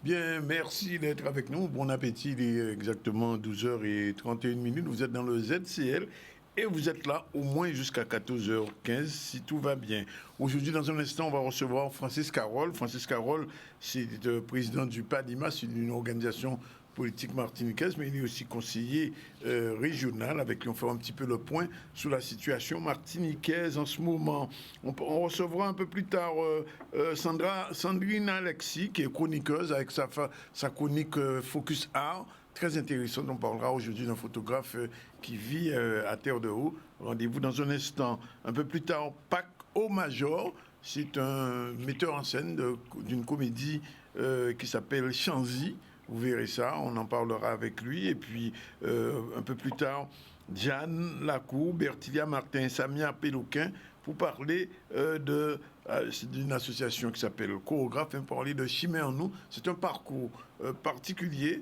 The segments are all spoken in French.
Bien, merci d'être avec nous. Bon appétit, il est exactement 12h31. Vous êtes dans le ZCL et vous êtes là au moins jusqu'à 14h15 si tout va bien. Aujourd'hui, dans un instant, on va recevoir Francis Carole. Francis Carole, c'est le président du PADIMA, c'est une organisation politique martiniquaise, mais il est aussi conseiller régional. Avec lui, on fera un petit peu le point sur la situation martiniquaise en ce moment. On recevra un peu plus tard Sandrine Alexis, qui est chroniqueuse, avec sa chronique Focus Art. Très intéressante. On parlera aujourd'hui d'un photographe qui vit à Terre de Haut. Rendez-vous dans un instant. Un peu plus tard, Pac au Major. C'est un metteur en scène d'une comédie qui s'appelle Chanzy. Vous verrez ça, on en parlera avec lui. Et puis, un peu plus tard, Jeanne Lacour, Bertilia Martin, Samia Péloquin, pour parler d'une association qui s'appelle Chorégraphe, pour parler de Chimère en nous. C'est un parcours particulier,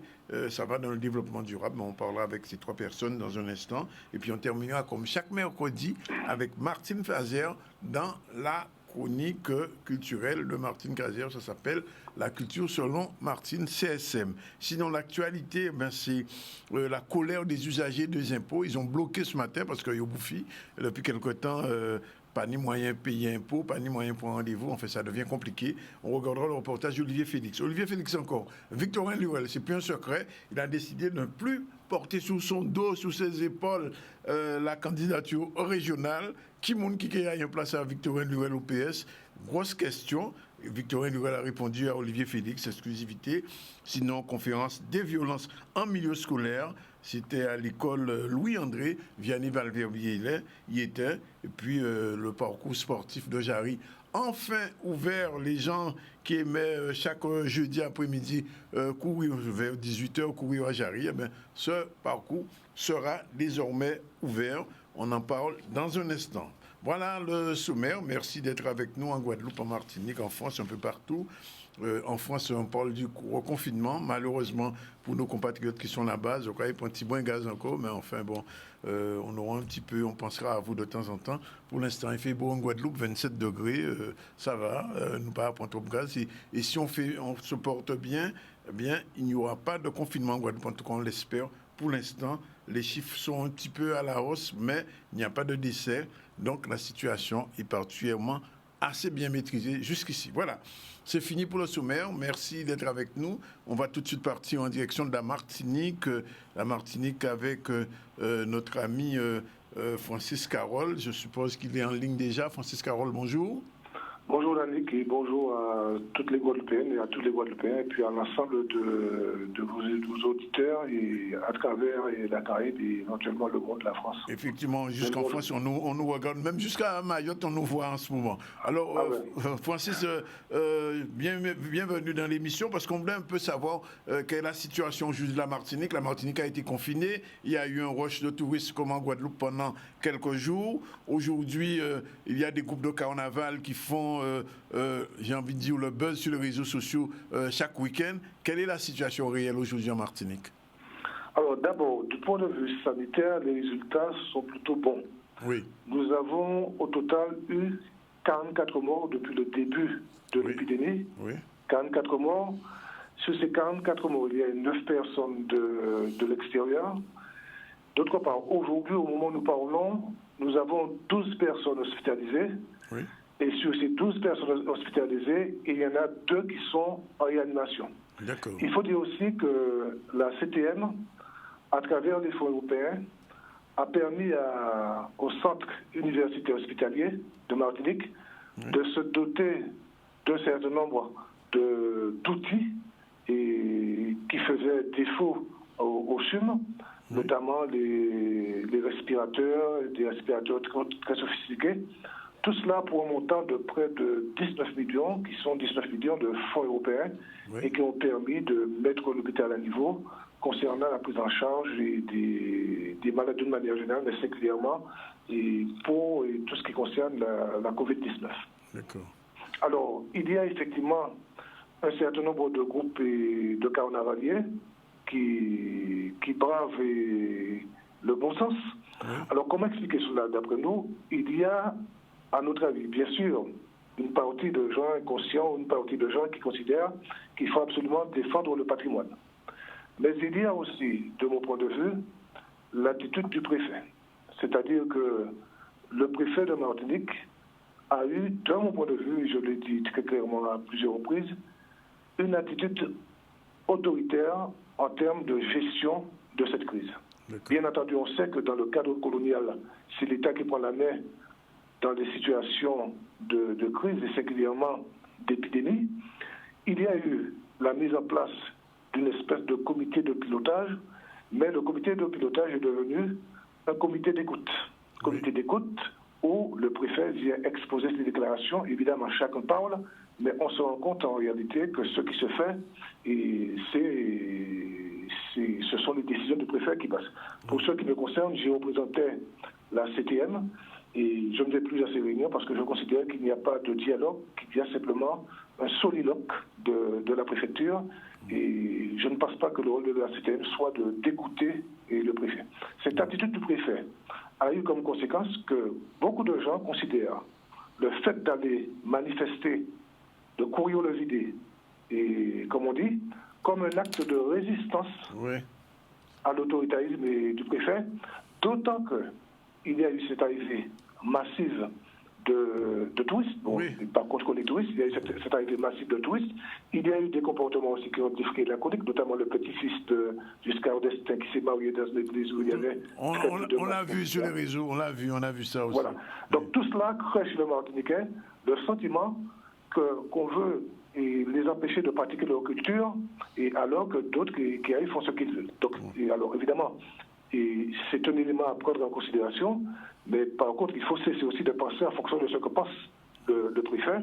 ça va dans le développement durable, mais on parlera avec ces trois personnes dans un instant. Et puis, on terminera comme chaque mercredi avec Martine Fazer dans la chronique culturelle de Martine Casière, ça s'appelle La culture selon Martine CSM. Sinon, l'actualité, c'est la colère des usagers des impôts. Ils ont bloqué ce matin parce qu'il y a bouffi depuis quelque temps. Pas ni moyen de payer impôts, pas ni moyen pour un rendez-vous. En fait, ça devient compliqué. On regardera le reportage d'Olivier Félix. Olivier Félix encore. Victorin Luel, c'est plus un secret. Il a décidé de ne plus porter sous son dos, sous ses épaules, la candidature régionale. Qui monde qui a une place à Victorin Luel au PS? Grosse question. Victorin Luel a répondu à Olivier Félix, exclusivité. Sinon, conférence des violences en milieu scolaire. C'était à l'école Louis-André, Vianney Valverbier y était. Et puis le parcours sportif de Jarry. Enfin ouvert, les gens qui aimaient chaque jeudi après-midi courir vers 18h, courir à Jarry, ce parcours sera désormais ouvert. On en parle dans un instant. Voilà le sommaire. Merci d'être avec nous en Guadeloupe, en Martinique, en France, un peu partout. En France, on parle du reconfinement. Malheureusement, pour nos compatriotes qui sont là-bas, ils ont un petit moins gaz encore, mais enfin, bon, on aura un petit peu, on pensera à vous de temps en temps. Pour l'instant, il fait beau en Guadeloupe, 27 degrés, ça va, nous pas prendre trop de gaz. Et si on se porte bien, eh bien, il n'y aura pas de confinement en Guadeloupe, en tout cas, on l'espère. Pour l'instant, les chiffres sont un petit peu à la hausse, mais il n'y a pas de décès. Donc, la situation est particulièrement assez bien maîtrisée jusqu'ici. Voilà, c'est fini pour le sommaire. Merci d'être avec nous. On va tout de suite partir en direction de la Martinique. La Martinique avec notre ami Francis Carole. Je suppose qu'il est en ligne déjà. Francis Carole, bonjour. Bonjour Danick et bonjour à toutes les Guadeloupéennes et à tous les Guadeloupéens et puis à l'ensemble de vos auditeurs et à travers la Caraïbe et éventuellement le monde de la France. Effectivement, jusqu'en France, on nous regarde, même jusqu'à Mayotte, on nous voit en ce moment. Alors, Francis, bienvenue dans l'émission parce qu'on voulait un peu savoir quelle est la situation aujourd'hui de la Martinique. La Martinique a été confinée, il y a eu un rush de touristes comme en Guadeloupe pendant quelques jours. Aujourd'hui, il y a des groupes de carnaval qui font j'ai envie de dire, le buzz sur les réseaux sociaux chaque week-end. Quelle est la situation réelle aujourd'hui en Martinique? Alors d'abord, du point de vue sanitaire, les résultats sont plutôt bons. Oui. Nous avons au total eu 44 morts depuis le début de l'épidémie. Oui. 44 morts. Sur ces 44 morts, il y a 9 personnes de l'extérieur. D'autre part, aujourd'hui, au moment où nous parlons, nous avons 12 personnes hospitalisées. Oui. Et sur ces 12 personnes hospitalisées, il y en a 2 qui sont en réanimation. D'accord. Il faut dire aussi que la CTM, à travers les fonds européens, a permis au centre universitaire hospitalier de Martinique de se doter d'un certain nombre d'outils qui faisaient défaut au CHUM, notamment les respirateurs, des respirateurs très sophistiqués. Tout cela pour un montant de près de 19 millions, qui sont 19 millions de fonds européens, et qui ont permis de mettre l'hôpital à niveau concernant la prise en charge des malades d'une manière générale, mais singulièrement pour tout ce qui concerne la COVID-19. D'accord. Alors, il y a effectivement un certain nombre de groupes et de carnavaliers qui bravent le bon sens. Alors, comment expliquer cela? D'après nous, il y a, à notre avis, bien sûr, une partie de gens inconscients ou une partie de gens qui considèrent qu'il faut absolument défendre le patrimoine. Mais il y a aussi, de mon point de vue, l'attitude du préfet. C'est-à-dire que le préfet de Martinique a eu, de mon point de vue, et je l'ai dit très clairement à plusieurs reprises, une attitude autoritaire en termes de gestion de cette crise. Bien entendu, on sait que dans le cadre colonial, c'est l'État qui prend la main dans les situations de crise, et singulièrement d'épidémie. Il y a eu la mise en place d'une espèce de comité de pilotage, mais le comité de pilotage est devenu un comité d'écoute. Comité d'écoute où le préfet vient exposer ses déclarations. Évidemment, chacun parle, mais on se rend compte en réalité que ce qui se fait, ce sont les décisions du préfet qui passent. Pour ce qui me concerne, j'ai représenté la CTM et je ne vais plus à ces réunions parce que je considère qu'il n'y a pas de dialogue, qu'il y a simplement un soliloque de la préfecture et je ne pense pas que le rôle de la CTM soit d'écouter le préfet. Cette attitude du préfet a eu comme conséquence que beaucoup de gens considèrent le fait d'aller manifester, de courir le vider, et comme on dit, comme un acte de résistance à l'autoritarisme du préfet, d'autant qu'il y a eu cette arrivée massive de touristes. Bon, par contre, les touristes, il y a eu cette arrivée massive de touristes. Il y a eu des comportements aussi qui ont défrayé la chronique, notamment le petit-fils du Scar d'Estaing qui s'est marié dans une église où il y avait... On l'a vu sur les réseaux, on a vu ça aussi. Voilà. Donc tout cela crée chez le Martiniquais le sentiment qu'on veut les empêcher de pratiquer leur culture, et alors que d'autres qui arrivent font ce qu'ils veulent. Donc, alors évidemment, c'est un élément à prendre en considération, mais par contre, il faut cesser aussi de penser en fonction de ce que pense le préfet.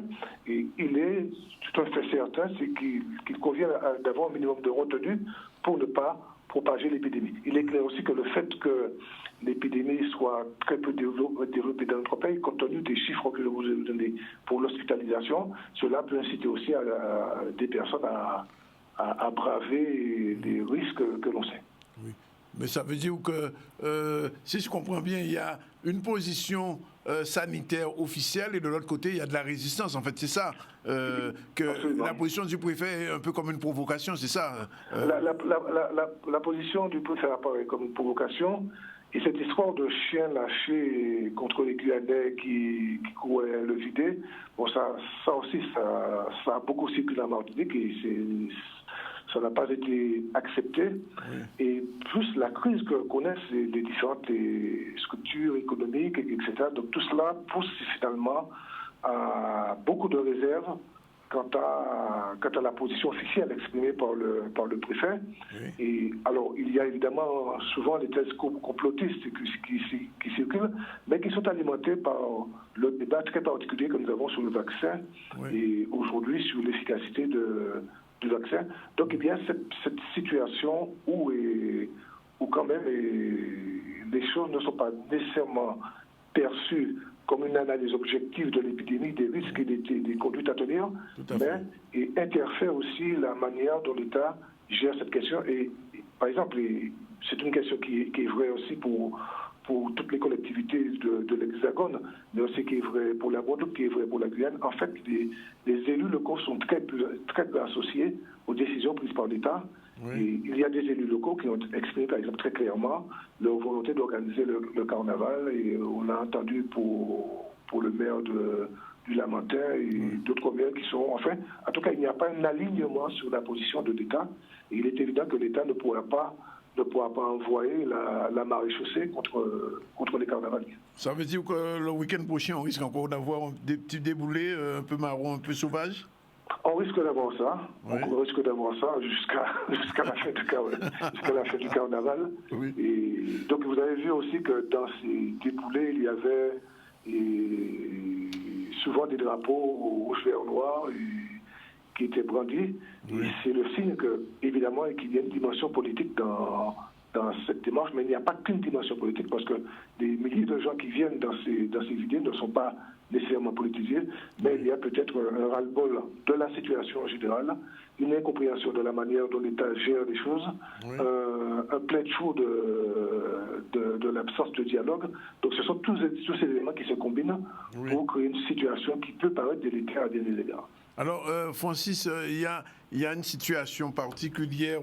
Et il est tout à fait certain, c'est qu'il convient d'avoir un minimum de retenue pour ne pas propager l'épidémie. Il est clair aussi que le fait que l'épidémie soit très peu développée dans notre pays, compte tenu des chiffres que je vous ai donnés pour l'hospitalisation, cela peut inciter aussi des personnes à braver les risques que l'on sait. Oui. Mais ça veut dire que, si je comprends bien, il y a une position sanitaire officielle et de l'autre côté, il y a de la résistance. En fait, c'est ça, que la position du préfet est un peu comme une provocation, c'est ça La position du préfet apparaît comme une provocation. Et cette histoire de chien lâché contre les Guyanais qui couraient le vider, bon, ça aussi, ça a beaucoup circulé en Martinique et ça n'a pas été accepté. Et plus la crise que connaissent les différentes structures économiques, etc. Donc tout cela pousse finalement à beaucoup de réserves quant à la position officielle exprimée par le préfet. Et alors, il y a évidemment souvent des thèses complotistes qui circulent, mais qui sont alimentées par le débat très particulier que nous avons sur le vaccin et aujourd'hui sur l'efficacité du vaccin. Donc, il y a cette situation où quand même les choses ne sont pas nécessairement perçues comme une analyse objective de l'épidémie, des risques et des conduites à tenir, mais interfère aussi la manière dont l'État gère cette question. Et par exemple, c'est une question qui est vraie aussi pour toutes les collectivités de l'Hexagone, mais aussi qui est vraie pour la Guadeloupe, qui est vraie pour la Guyane. En fait, les élus locaux sont très peu associés aux décisions prises par l'État. Et il y a des élus locaux qui ont exprimé, par exemple, très clairement leur volonté d'organiser le carnaval. Et on l'a entendu pour le maire du Lamentin et d'autres maires qui sont... Enfin, en tout cas, il n'y a pas un alignement sur la position de l'État. Et il est évident que l'État ne pourra pas envoyer la maréchaussée contre les carnavaliers. Ça veut dire que le week-end prochain, on risque encore d'avoir des petits déboulés un peu marrons, un peu sauvages? On risque d'avoir ça. On risque d'avoir ça jusqu'à la fin du carnaval. Et donc vous avez vu aussi que dans ces déboulés, il y avait souvent des drapeaux rouge, vert, noir qui étaient brandis. Et c'est le signe que, évidemment, qu'il y a une dimension politique dans cette démarche, mais il n'y a pas qu'une dimension politique, parce que des milliers de gens qui viennent dans ces vidéos ne sont pas nécessairement politisés, mais il y a peut-être un ras-le-bol de la situation générale, une incompréhension de la manière dont l'État gère les choses, un plein de chaud de l'absence de dialogue. Donc ce sont tous ces éléments qui se combinent pour créer une situation qui peut paraître délétère à des égards. Alors, Francis, il y a une situation particulière,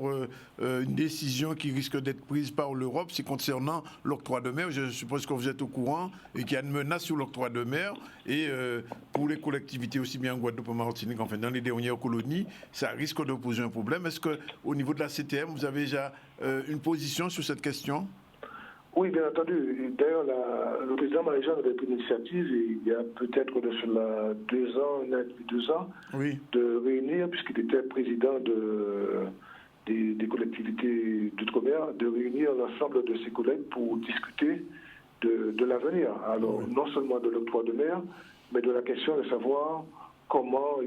une décision qui risque d'être prise par l'Europe, c'est concernant l'octroi de mer. Je suppose que vous êtes au courant et qu'il y a une menace sur l'octroi de mer. Et pour les collectivités, aussi bien en Guadeloupe, en Martinique, enfin dans les dernières colonies, ça risque de poser un problème. Est-ce qu'au niveau de la CTM, vous avez déjà une position sur cette question ? Oui, bien entendu. D'ailleurs, le président Marie-Jeanne avait pris l'initiative, il y a peut-être de cela 2 ans, de réunir, puisqu'il était président des collectivités d'outre-mer, de réunir l'ensemble de ses collègues pour discuter de l'avenir. Alors, non seulement de l'octroi de mer, mais de la question de savoir comment,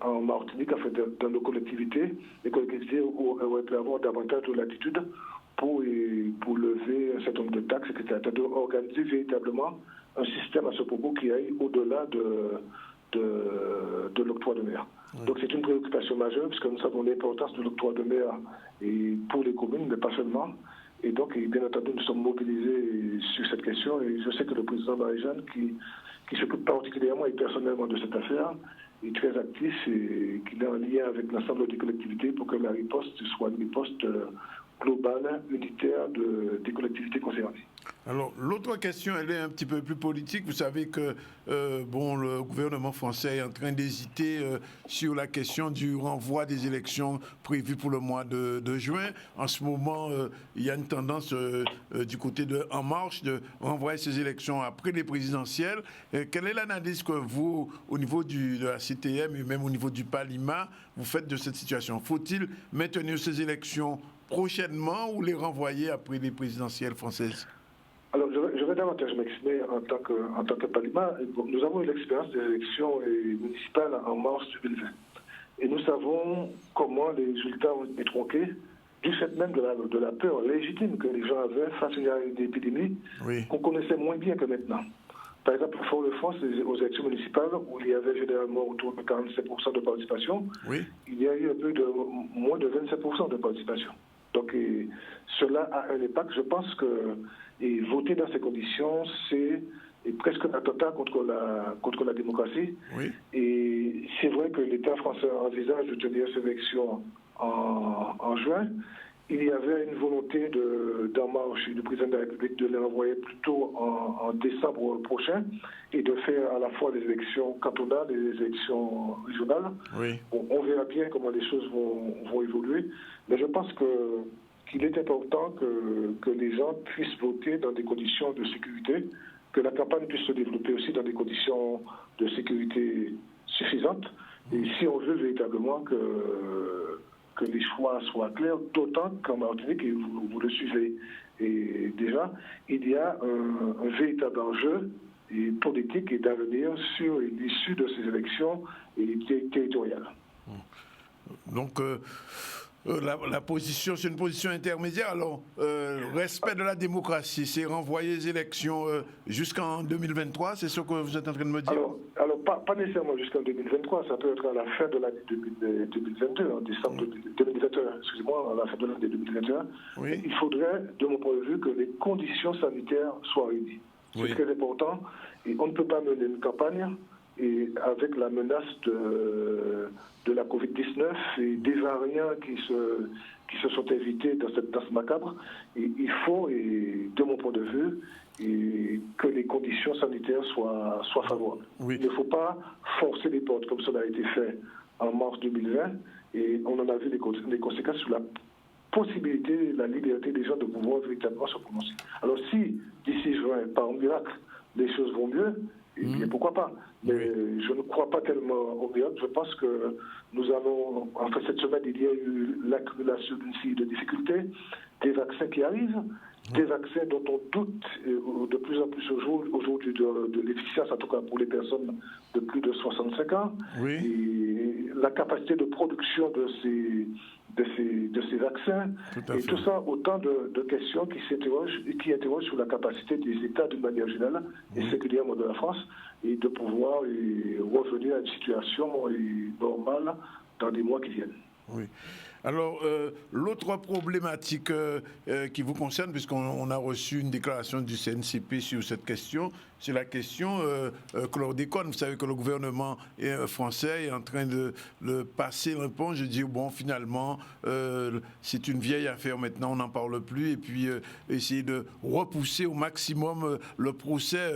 en Martinique, enfin, dans nos collectivités, les collectivités auraient pu avoir davantage de latitude pour lever un certain nombre de taxes, etc. C'est-à-dire organiser véritablement un système à ce propos qui aille au-delà de l'octroi de mer. Donc c'est une préoccupation majeure, puisque nous savons l'importance de l'octroi de mer pour les communes, mais pas seulement. Et donc, bien entendu, nous sommes mobilisés sur cette question, et je sais que le président Marie-Jeanne, qui s'occupe particulièrement et personnellement de cette affaire, est très actif et qu'il est en lien avec l'ensemble des collectivités pour que la riposte soit une riposte globale, unitaire des collectivités concernées. Alors, l'autre question, elle est un petit peu plus politique. Vous savez que le gouvernement français est en train d'hésiter sur la question du renvoi des élections prévues pour le mois de juin. En ce moment, il y a une tendance du côté de En Marche de renvoyer ces élections après les présidentielles. Quelle est l'analyse que vous, au niveau de la CTM et même au niveau du Palima, vous faites de cette situation? Faut-il maintenir ces élections prochainement ou les renvoyer après les présidentielles françaises? Alors, je vais davantage m'exprimer en tant que Palima. Nous avons eu l'expérience des élections municipales en mars 2020. Et nous savons comment les résultats ont été tronqués, du fait même de la peur légitime que les gens avaient face à une épidémie qu'on connaissait moins bien que maintenant. Par exemple, à Fort-de-France, aux élections municipales, où il y avait généralement autour de 47% de participation, il y a eu un peu moins de 27% de participation. Donc, cela a un impact. Je pense que voter dans ces conditions, c'est presque un attentat contre la démocratie. Et c'est vrai que l'État français envisage de tenir ces élections en juin. Il y avait une volonté d'En Marche et du président de la République de les renvoyer plutôt en décembre prochain et de faire à la fois les élections cantonales et les élections régionales. Bon, on verra bien comment les choses vont évoluer, mais je pense qu'il est important que les gens puissent voter dans des conditions de sécurité, que la campagne puisse se développer aussi dans des conditions de sécurité suffisantes. Et si on veut véritablement que les choix soient clairs, d'autant qu'en Martinique, et vous le suivez déjà, il y a un véritable enjeu politique et d'avenir sur l'issue de ces élections territoriales. Donc, la position, c'est une position intermédiaire. Alors, respect de la démocratie, c'est renvoyer les élections jusqu'en 2023, c'est ce que vous êtes en train de me dire? Alors pas nécessairement jusqu'en 2023, ça peut être à la fin de l'année 2022, en décembre 2021, excusez-moi, à la fin de l'année 2021. Il faudrait, de mon point de vue, que les conditions sanitaires soient réunies. C'est très important. Et on ne peut pas mener une campagne avec la menace de la Covid-19 et des variants qui se sont invités dans cette danse macabre. Et il faut, de mon point de vue, que les conditions sanitaires soient favorables. Il ne faut pas forcer les portes comme cela a été fait en mars 2020. Et on en a vu les conséquences sur la possibilité, la liberté des gens de pouvoir véritablement se prononcer. Alors si, d'ici juin, par miracle, les choses vont mieux, eh bien, pourquoi pas? Mais je ne crois pas tellement au miracle. Je pense que nous avons, enfin cette semaine, il y a eu l'accumulation d'une série de difficultés, des vaccins qui arrivent, des vaccins dont on doute de plus en plus aujourd'hui de l'efficience, en tout cas pour les personnes de plus de 65 ans. Et la capacité de production de ces vaccins. Et tout ça, autant de questions qui interrogent sur la capacité des États d'une manière générale, et singulièrement de la France, et de pouvoir revenir à une situation normale dans les mois qui viennent. Alors, l'autre problématique qui vous concerne, puisqu'on a reçu une déclaration du CNCP sur cette question, c'est la question chlordécone. Vous savez que le gouvernement français est en train de passer l'éponge, de dire, bon, finalement, c'est une vieille affaire maintenant, on n'en parle plus, et puis essayer de repousser au maximum le procès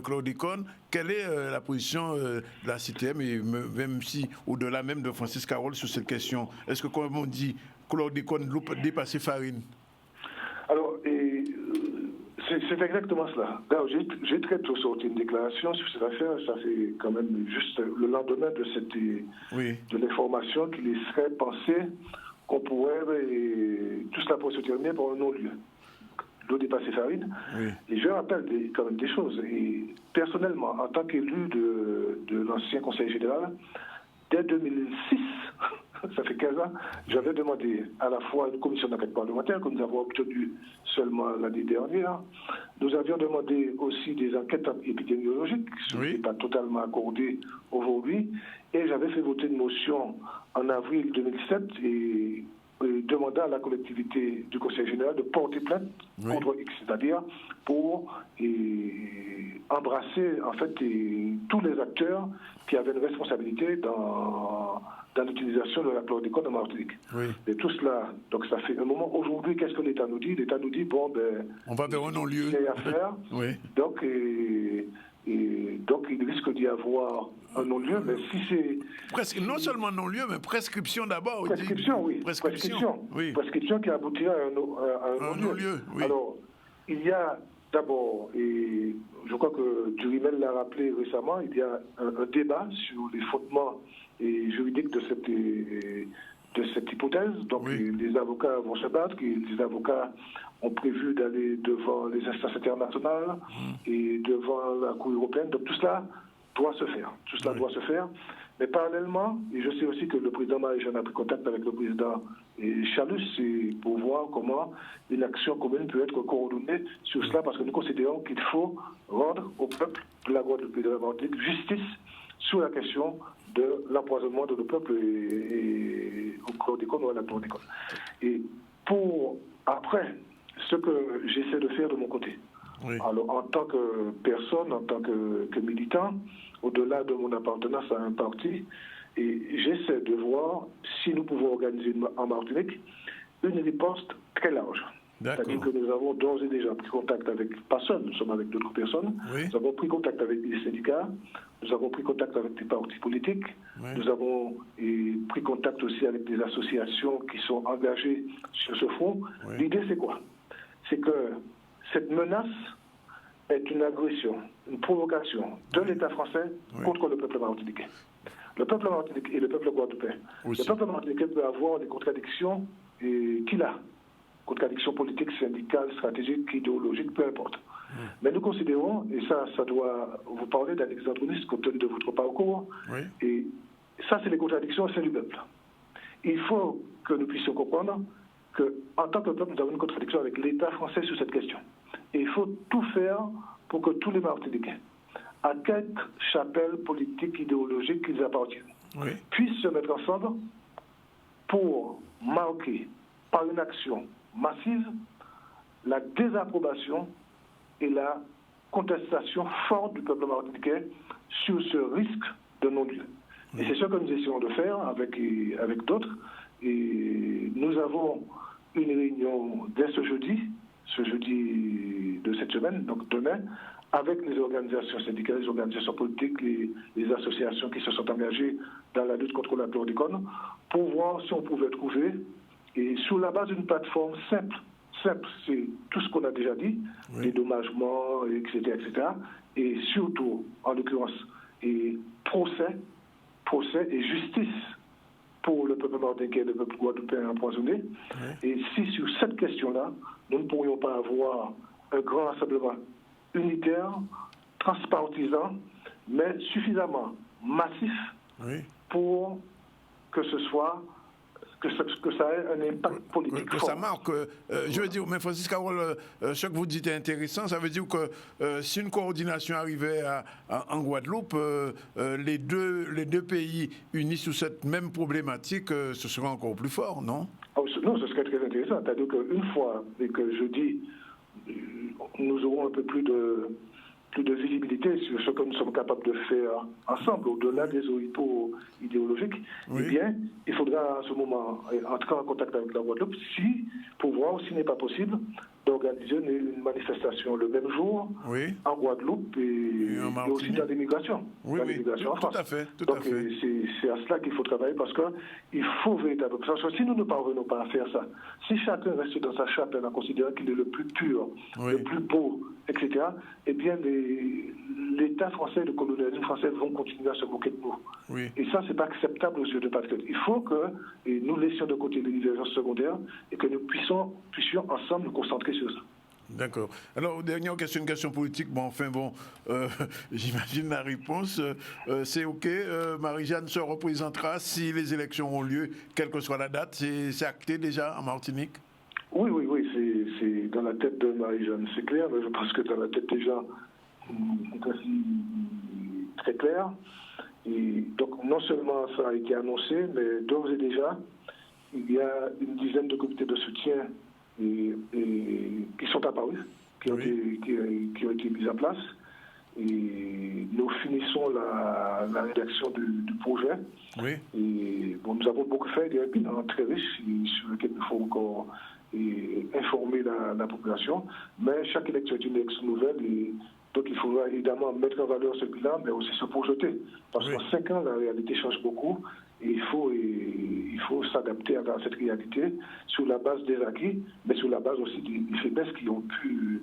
chlordécone. Quelle est la position de la CTM, et même si au-delà même de Francis Carole sur cette question? Est-ce que, comme on dit, chlordécone dépasser farine? Alors, c'est exactement cela. J'ai très tôt sorti une déclaration sur cette affaire. Ça fait quand même juste le lendemain de l'information qu'il serait pensé qu'on pourrait tout cela pour se terminer par un non-lieu. L'eau dépassée farine. Oui. Et je rappelle quand même des choses. Et personnellement, en tant qu'élu de l'ancien Conseil général, dès 2006, ça fait 15 ans, j'avais demandé à la fois une commission d'enquête parlementaire que nous avons obtenue seulement l'année dernière. Nous avions demandé aussi des enquêtes épidémiologiques, ce qui n'est pas totalement accordé aujourd'hui. Et j'avais fait voter une motion en avril 2007 et demandant à la collectivité du Conseil général de porter plainte contre X, c'est-à-dire pour embrasser en fait tous les acteurs qui avaient une responsabilité dans l'utilisation de la chlordécone en Martinique. Oui. Et tout cela, donc ça fait un moment. Aujourd'hui, qu'est-ce que l'État nous dit? L'État nous dit, bon, on va vers un non-lieu. C'est à faire. Oui. Donc, donc, il risque d'y avoir un non-lieu, mais si c'est... Non seulement non-lieu, mais prescription d'abord. Prescription, oui. Prescription qui aboutit à un non-lieu. Oui. Alors, il y a d'abord, et je crois que Durimel l'a rappelé récemment, il y a un débat sur les fondements juridiques de cette hypothèse. Donc, les avocats vont se battre, les avocats ont prévu d'aller devant les instances internationales et devant la Cour européenne. Donc, tout cela doit se faire. Tout cela doit se faire. Mais parallèlement, et je sais aussi que le président Marie-Jeanne a pris contact avec le président Chalus pour voir comment une action commune peut être coordonnée sur cela, parce que nous considérons qu'il faut rendre au peuple de la Guadeloupe et de la Martinique justice sur la question de l'empoisonnement de nos peuples et au chlordécone ou à la chlordécone. Et pour, après, ce que j'essaie de faire de mon côté, alors en tant que personne, en tant que militant, au-delà de mon appartenance à un parti, et j'essaie de voir si nous pouvons organiser en Martinique une riposte très large. C'est-à-dire que nous avons d'ores et déjà pris contact avec, pas seuls, nous sommes avec d'autres personnes, nous avons pris contact avec les syndicats, nous avons pris contact avec des partis politiques, nous avons pris contact aussi avec des associations qui sont engagées sur ce front. L'idée, c'est quoi? C'est que cette menace est une agression, une provocation de l'État français contre le peuple martiniquais. Le peuple martiniquais et le peuple guadeloupéen. Le peuple martiniquais peut avoir des contradictions qu'il a. Contradictions politiques, syndicales, stratégiques, idéologiques, peu importe. Mais nous considérons, et ça doit vous parler d'Alex Antonis compte tenu de votre parcours, et ça c'est les contradictions au sein du peuple. Il faut que nous puissions comprendre qu'en tant que peuple, nous avons une contradiction avec l'État français sur cette question. Et il faut tout faire pour que tous les Martiniquais, à quelque chapelle politique, idéologique qu'ils appartiennent, puissent se mettre ensemble pour marquer par une action massive la désapprobation et la contestation forte du peuple martiniquais sur ce risque de non-lieu. Et c'est ce que nous essayons de faire avec d'autres. Et nous avons une réunion dès ce jeudi de cette semaine, donc demain, avec les organisations syndicales, les organisations politiques, les associations qui se sont engagées dans la lutte contre la chlordécone, pour voir si on pouvait trouver, et sur la base d'une plateforme simple, c'est tout ce qu'on a déjà dit, dédommagement, etc., et surtout, en l'occurrence, procès et justice pour le peuple martiniquais et le peuple guadeloupéen empoisonné. Et si sur cette question-là, nous ne pourrions pas avoir un grand rassemblement unitaire, transpartisan, mais suffisamment massif pour que ce soit que ça ait un impact politique que fort. ça marque. Je veux dire, mais Francis Carole, ce que vous dites est intéressant. Ça veut dire que si une coordination arrivait en Guadeloupe, les deux pays unis sous cette même problématique, ce serait encore plus fort, non? Non, ce serait très intéressant. C'est-à-dire qu'une fois que je dis, nous aurons un peu plus de visibilité sur ce que nous sommes capables de faire ensemble, au-delà des oripeaux idéologiques, oui. Eh bien, il faudra à ce moment entrer en contact avec la Guadeloupe, pour voir s'il n'est pas possible d'organiser une manifestation le même jour oui. en Guadeloupe et aussi dans l'immigration. Oui, en France. Tout à fait. Donc, c'est à cela qu'il faut travailler parce qu'il faut véritablement. Parce que si nous ne parvenons pas à faire ça, si chacun reste dans sa chapelle en considérant qu'il est le plus pur, le plus beau, etc., eh bien, l'État français et le colonialisme français vont continuer à se moquer de nous. Oui. Et ça, ce n'est pas acceptable aux yeux de patriotes. Il faut que nous laissions de côté les divergences secondaires et que nous puissions ensemble nous concentrer sur ça. D'accord. Alors, dernière question, une question politique. J'imagine la réponse. C'est OK. Marie-Jeanne se représentera si les élections ont lieu, quelle que soit la date. C'est acté déjà en Martinique? Oui. C'est dans la tête de Marie-Jeanne, c'est clair. Mais je pense que dans la tête des gens, c'est aussi très clair. Et donc, non seulement ça a été annoncé, mais d'ores et déjà, il y a une dizaine de comités de soutien qui sont apparus, qui ont été mis en place. Et nous finissons la rédaction du projet. Oui. Et nous avons beaucoup fait, il y a un bilan très riche sur lequel il faut encore informer la population. Mais chaque élection est une élection nouvelle. Donc il faudra évidemment mettre en valeur ce bilan, mais aussi se projeter. Parce qu'en 5 ans, la réalité change beaucoup. Et il faut s'adapter à cette réalité sur la base des acquis, mais sur la base aussi des faiblesses qui ont pu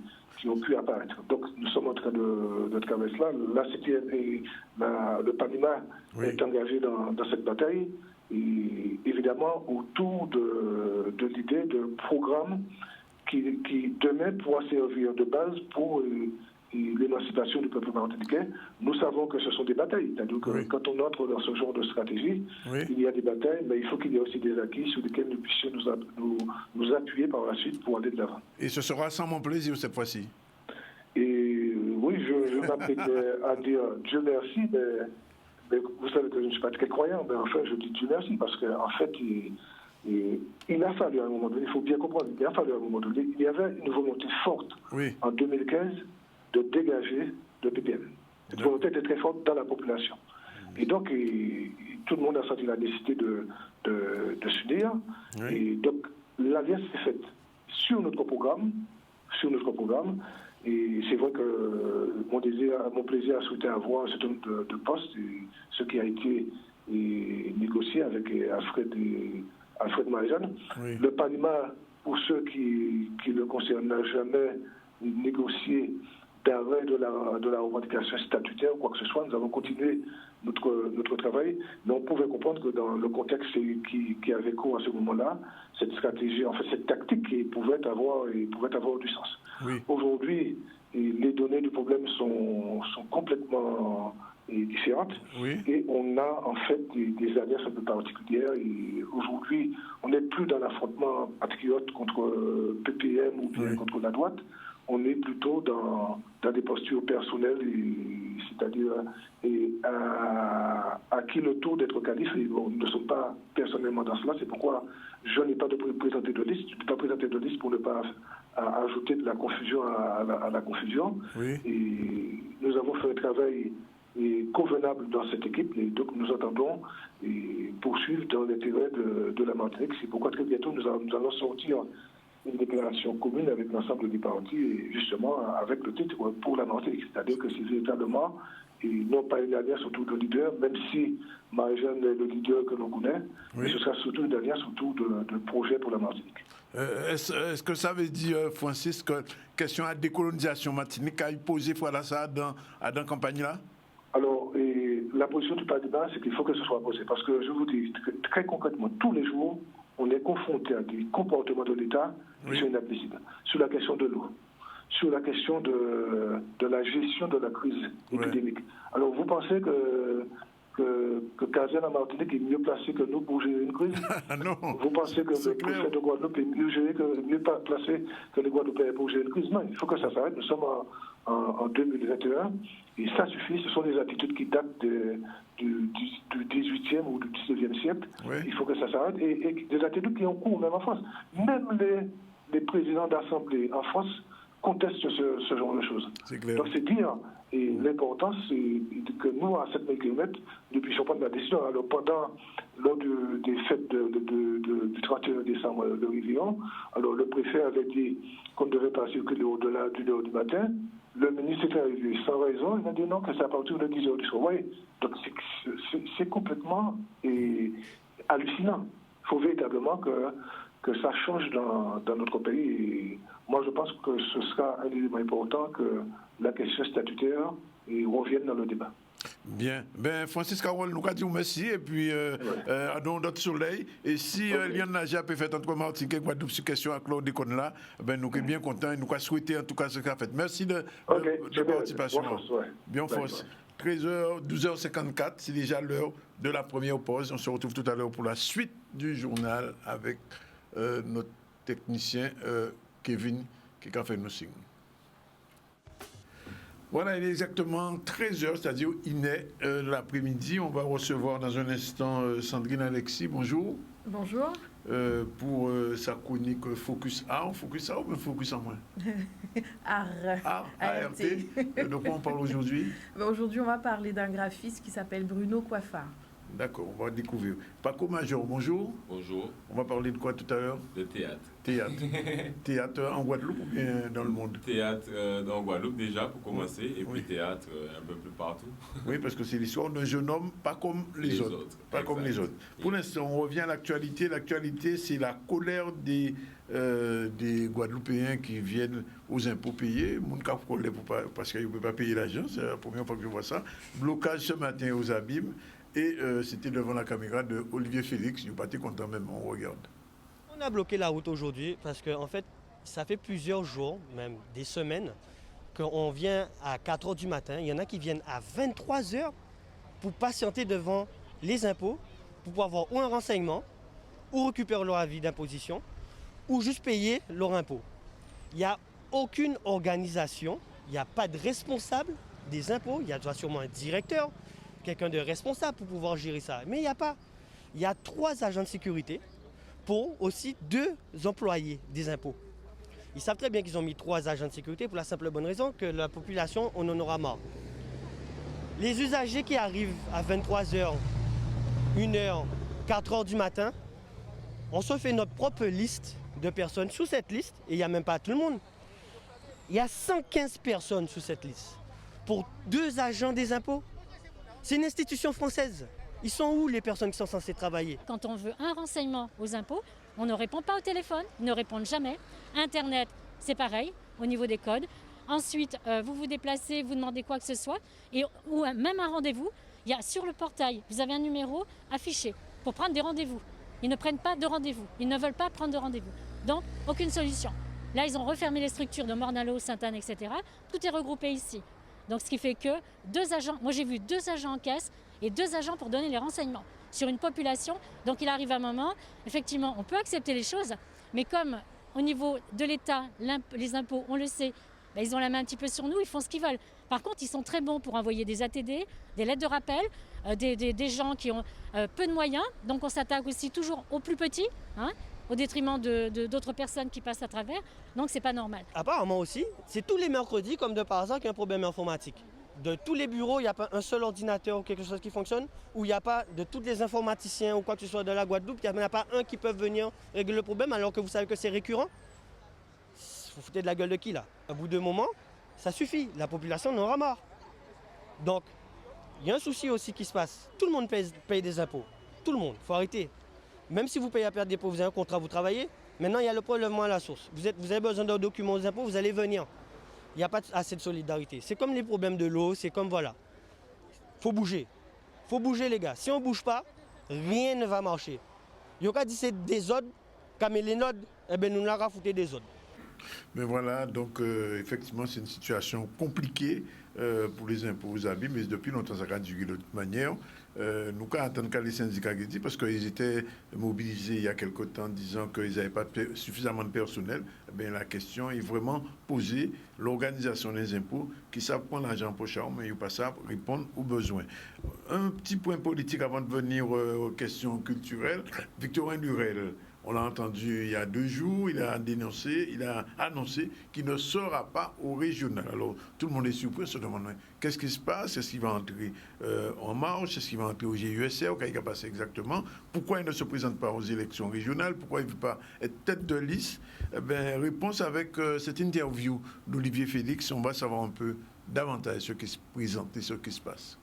apparaître. Donc nous sommes en train de traverser cela. La CTM et le PANIMA est engagé dans cette bataille, et évidemment autour de l'idée de programme qui demain pourra servir de base pour l'émancipation du peuple martiniquais. Nous savons que ce sont des batailles. C'est-à-dire que quand on entre dans ce genre de stratégie, il y a des batailles, mais il faut qu'il y ait aussi des acquis sur lesquels nous puissions nous appuyer par la suite pour aller de l'avant. Et ce sera sans mon plaisir cette fois-ci. Et oui, je m'apprêtais à dire Dieu merci, mais vous savez que je ne suis pas très croyant, mais enfin je dis Dieu merci parce qu'en fait, il a fallu à un moment donné, il faut bien comprendre, il a fallu à un moment donné, il y avait une volonté forte en 2015 de dégager le PPM. Cette volonté était très forte dans la population. Et donc, tout le monde a senti la nécessité de s'unir. Et donc, l'alliance s'est faite sur notre programme. Et c'est vrai que mon plaisir a souhaité avoir un certain nombre de postes, ce qui a été négocié avec Alfred Marie-Jeanne. Le PANIMA, pour ceux qui le concernent, n'a jamais négocié d'arrêt de la revendication statutaire ou quoi que ce soit. Nous avons continué notre travail, mais on pouvait comprendre que dans le contexte qui avait cours à ce moment-là, cette stratégie, en fait cette tactique pouvait avoir du sens. Aujourd'hui, les données du problème sont complètement différentes et on a en fait des alliances un peu particulières et aujourd'hui, on n'est plus dans l'affrontement patriote contre PPM ou bien contre la droite. On est plutôt dans des postures personnelles, c'est-à-dire à qui le tour d'être calife. Et nous ne sommes pas personnellement dans cela. C'est pourquoi je n'ai pas de présenté de liste. Je ne peux pas présenter de liste pour ne pas ajouter de la confusion à la confusion. Et nous avons fait un travail convenable dans cette équipe. Et donc nous entendons poursuivre dans l'intérêt de la Martinique. C'est pourquoi très bientôt nous allons sortir une déclaration commune avec l'ensemble des partis, et justement avec le titre pour la Martinique. C'est-à-dire que c'est véritablement, et non pas une alliance autour de leader, même si Marie-Jeanne est le leader que l'on connaît, mais ce sera surtout une alliance autour de projets pour la Martinique. Est-ce que ça veut dire, Francis, que question à décolonisation Martinique a posé voilà ça dans la campagne-là? Alors, la position du PANIMA, c'est qu'il faut que ce soit posé. Parce que je vous dis, très concrètement, tous les jours, on est confronté à des comportements de l'État qui sont inadmissibles. Sur la question de l'eau, sur la question de, de la gestion de la crise épidémique. Alors vous pensez que que Caserne en Martinique est mieux placé que nous pour gérer une crise? Non. Vous pensez que le préfet de Guadeloupe est mieux placé que les Guadeloupéens pour gérer une crise? Non, il faut que ça s'arrête. Nous sommes en 2021 et ça suffit. Ce sont des attitudes qui datent du 18e ou du 19e siècle. Oui. Il faut que ça s'arrête et des attitudes qui ont cours même en France. Même les présidents d'assemblée en France contestent ce genre de choses. C'est clair. Donc c'est dire, et l'important c'est que nous, à 7000 km, nous puissions prendre la décision. Alors lors des fêtes du 31 décembre de Réveillon, alors le préfet avait dit qu'on ne devait pas circuler au-delà d'une heure du matin. Le ministre est arrivé sans raison, il a dit non, que c'est à partir de 10 heures du soir. Oui, donc c'est complètement hallucinant. Il faut véritablement que ça change dans notre pays. Et moi, je pense que ce sera un élément important que la question statutaire revienne dans le débat. Bien. Ben, Francis Carole, nous avons dit merci et puis à notre soleil. Et si Liane Naja peut faire entre Martinique et Guadeloupe sur question à Claude Déconne là, ben, nous sommes bien contents et nous avons souhaité en tout cas ce qu'a fait. Merci de participation. Bien force. 13h, 12h54, c'est déjà l'heure de la première pause. On se retrouve tout à l'heure pour la suite du journal avec notre technicien Kevin qui a fait nos signes. Voilà, il est exactement 13h, c'est-à-dire il est l'après-midi. On va recevoir dans un instant Sandrine Alexis. Bonjour. Bonjour. Pour sa chronique Focus A. Focus A ou bien Focus en moins? ART. De quoi on parle aujourd'hui? Aujourd'hui, on va parler d'un graphiste qui s'appelle Bruno Coiffard. D'accord, on va découvrir. Paco Major, bonjour. Bonjour. On va parler de quoi tout à l'heure? De théâtre. Théâtre en Guadeloupe ou bien dans le monde? Théâtre en Guadeloupe déjà pour commencer, et puis théâtre un peu plus partout. Oui, parce que c'est l'histoire d'un jeune homme pas comme les autres. Pas exact. Comme les autres. Pour l'instant, on revient à l'actualité. L'actualité, c'est la colère des Guadeloupéens qui viennent aux impôts payés. Mon cas parce qu'ils ne peuvent pas payer l'argent, c'est la première fois que je vois ça. Blocage ce matin aux abîmes. Et c'était devant la caméra de Olivier Félix. Je n'ai pas été content même, on regarde. On a bloqué la route aujourd'hui parce qu'en fait, ça fait plusieurs jours, même des semaines, qu'on vient à 4h du matin. Il y en a qui viennent à 23h pour patienter devant les impôts, pour pouvoir avoir ou un renseignement, ou récupérer leur avis d'imposition, ou juste payer leur impôt. Il n'y a aucune organisation, il n'y a pas de responsable des impôts, il y a sûrement un directeur, quelqu'un de responsable pour pouvoir gérer ça. Mais il n'y a pas. Il y a 3 agents de sécurité pour aussi 2 employés des impôts. Ils savent très bien qu'ils ont mis 3 agents de sécurité pour la simple bonne raison que la population, on en aura marre. Les usagers qui arrivent à 23h, 1h, 4h du matin, on se fait notre propre liste de personnes sous cette liste, et il n'y a même pas tout le monde. Il y a 115 personnes sous cette liste pour 2 agents des impôts. C'est une institution française. Ils sont où les personnes qui sont censées travailler? Quand on veut un renseignement aux impôts, on ne répond pas au téléphone, ils ne répondent jamais. Internet, c'est pareil, au niveau des codes. Ensuite, vous vous déplacez, vous demandez quoi que ce soit, ou même un rendez-vous, il y a sur le portail, vous avez un numéro affiché pour prendre des rendez-vous. Ils ne prennent pas de rendez-vous, ils ne veulent pas prendre de rendez-vous. Donc, aucune solution. Là, ils ont refermé les structures de Morne-à-l'Eau, Sainte-Anne, etc. Tout est regroupé ici. Donc, ce qui fait que 2 agents, moi j'ai vu 2 agents en caisse et 2 agents pour donner les renseignements sur une population. Donc, il arrive un moment, effectivement, on peut accepter les choses, mais comme au niveau de l'État, les impôts, on le sait, ben, ils ont la main un petit peu sur nous, ils font ce qu'ils veulent. Par contre, ils sont très bons pour envoyer des ATD, des lettres de rappel, des gens qui ont peu de moyens. Donc, on s'attaque aussi toujours aux plus petits, hein, au détriment d'autres personnes qui passent à travers. Donc, c'est pas normal. Apparemment aussi, c'est tous les mercredis, comme de par hasard, qu'il y a un problème informatique. De tous les bureaux, il n'y a pas un seul ordinateur ou quelque chose qui fonctionne, ou il n'y a pas de tous les informaticiens ou quoi que ce soit de la Guadeloupe, il n'y en a pas un qui peut venir régler le problème, alors que vous savez que c'est récurrent. Vous foutez de la gueule de qui, là? Au bout d'un moment, ça suffit, la population en aura marre. Donc, il y a un souci aussi qui se passe. Tout le monde paye des impôts. Tout le monde, il faut arrêter. Même si vous payez à perte d'impôt, vous avez un contrat, vous travaillez. Maintenant, il y a le prélèvement à la source. Vous avez besoin d'un document aux impôts, vous allez venir. Il n'y a pas assez de solidarité. C'est comme les problèmes de l'eau, c'est comme voilà. Il faut bouger. Il faut bouger, les gars. Si on ne bouge pas, rien ne va marcher. Il y a dit c'est des ordres, comme les nodes, eh bien nous l'avons foutu des ordres. Mais voilà, donc effectivement, c'est une situation compliquée pour les imposables, mais depuis longtemps, ça a duré de toute manière. Nous attendons qu'à les syndicats disent, parce qu'ils étaient mobilisés il y a quelque temps disant qu'ils n'avaient pas suffisamment de personnel. Eh bien, la question est vraiment posée. L'organisation des impôts, qui savent prendre l'argent pour char, mais ils ne pas ça répondre aux besoins. Un petit point politique avant de venir aux questions culturelles. Victorin Lurel. On l'a entendu il y a 2 jours, il a annoncé qu'il ne sera pas au régional. Alors, tout le monde est surpris, se demande qu'est-ce qui se passe, est-ce qu'il va entrer en marche, est-ce qu'il va entrer au GUSR, qu'est-ce qui va passer exactement, pourquoi il ne se présente pas aux élections régionales, pourquoi il ne veut pas être tête de liste. Eh bien, réponse avec cette interview d'Olivier Félix, on va savoir un peu davantage ce qui se présente et ce qui se passe.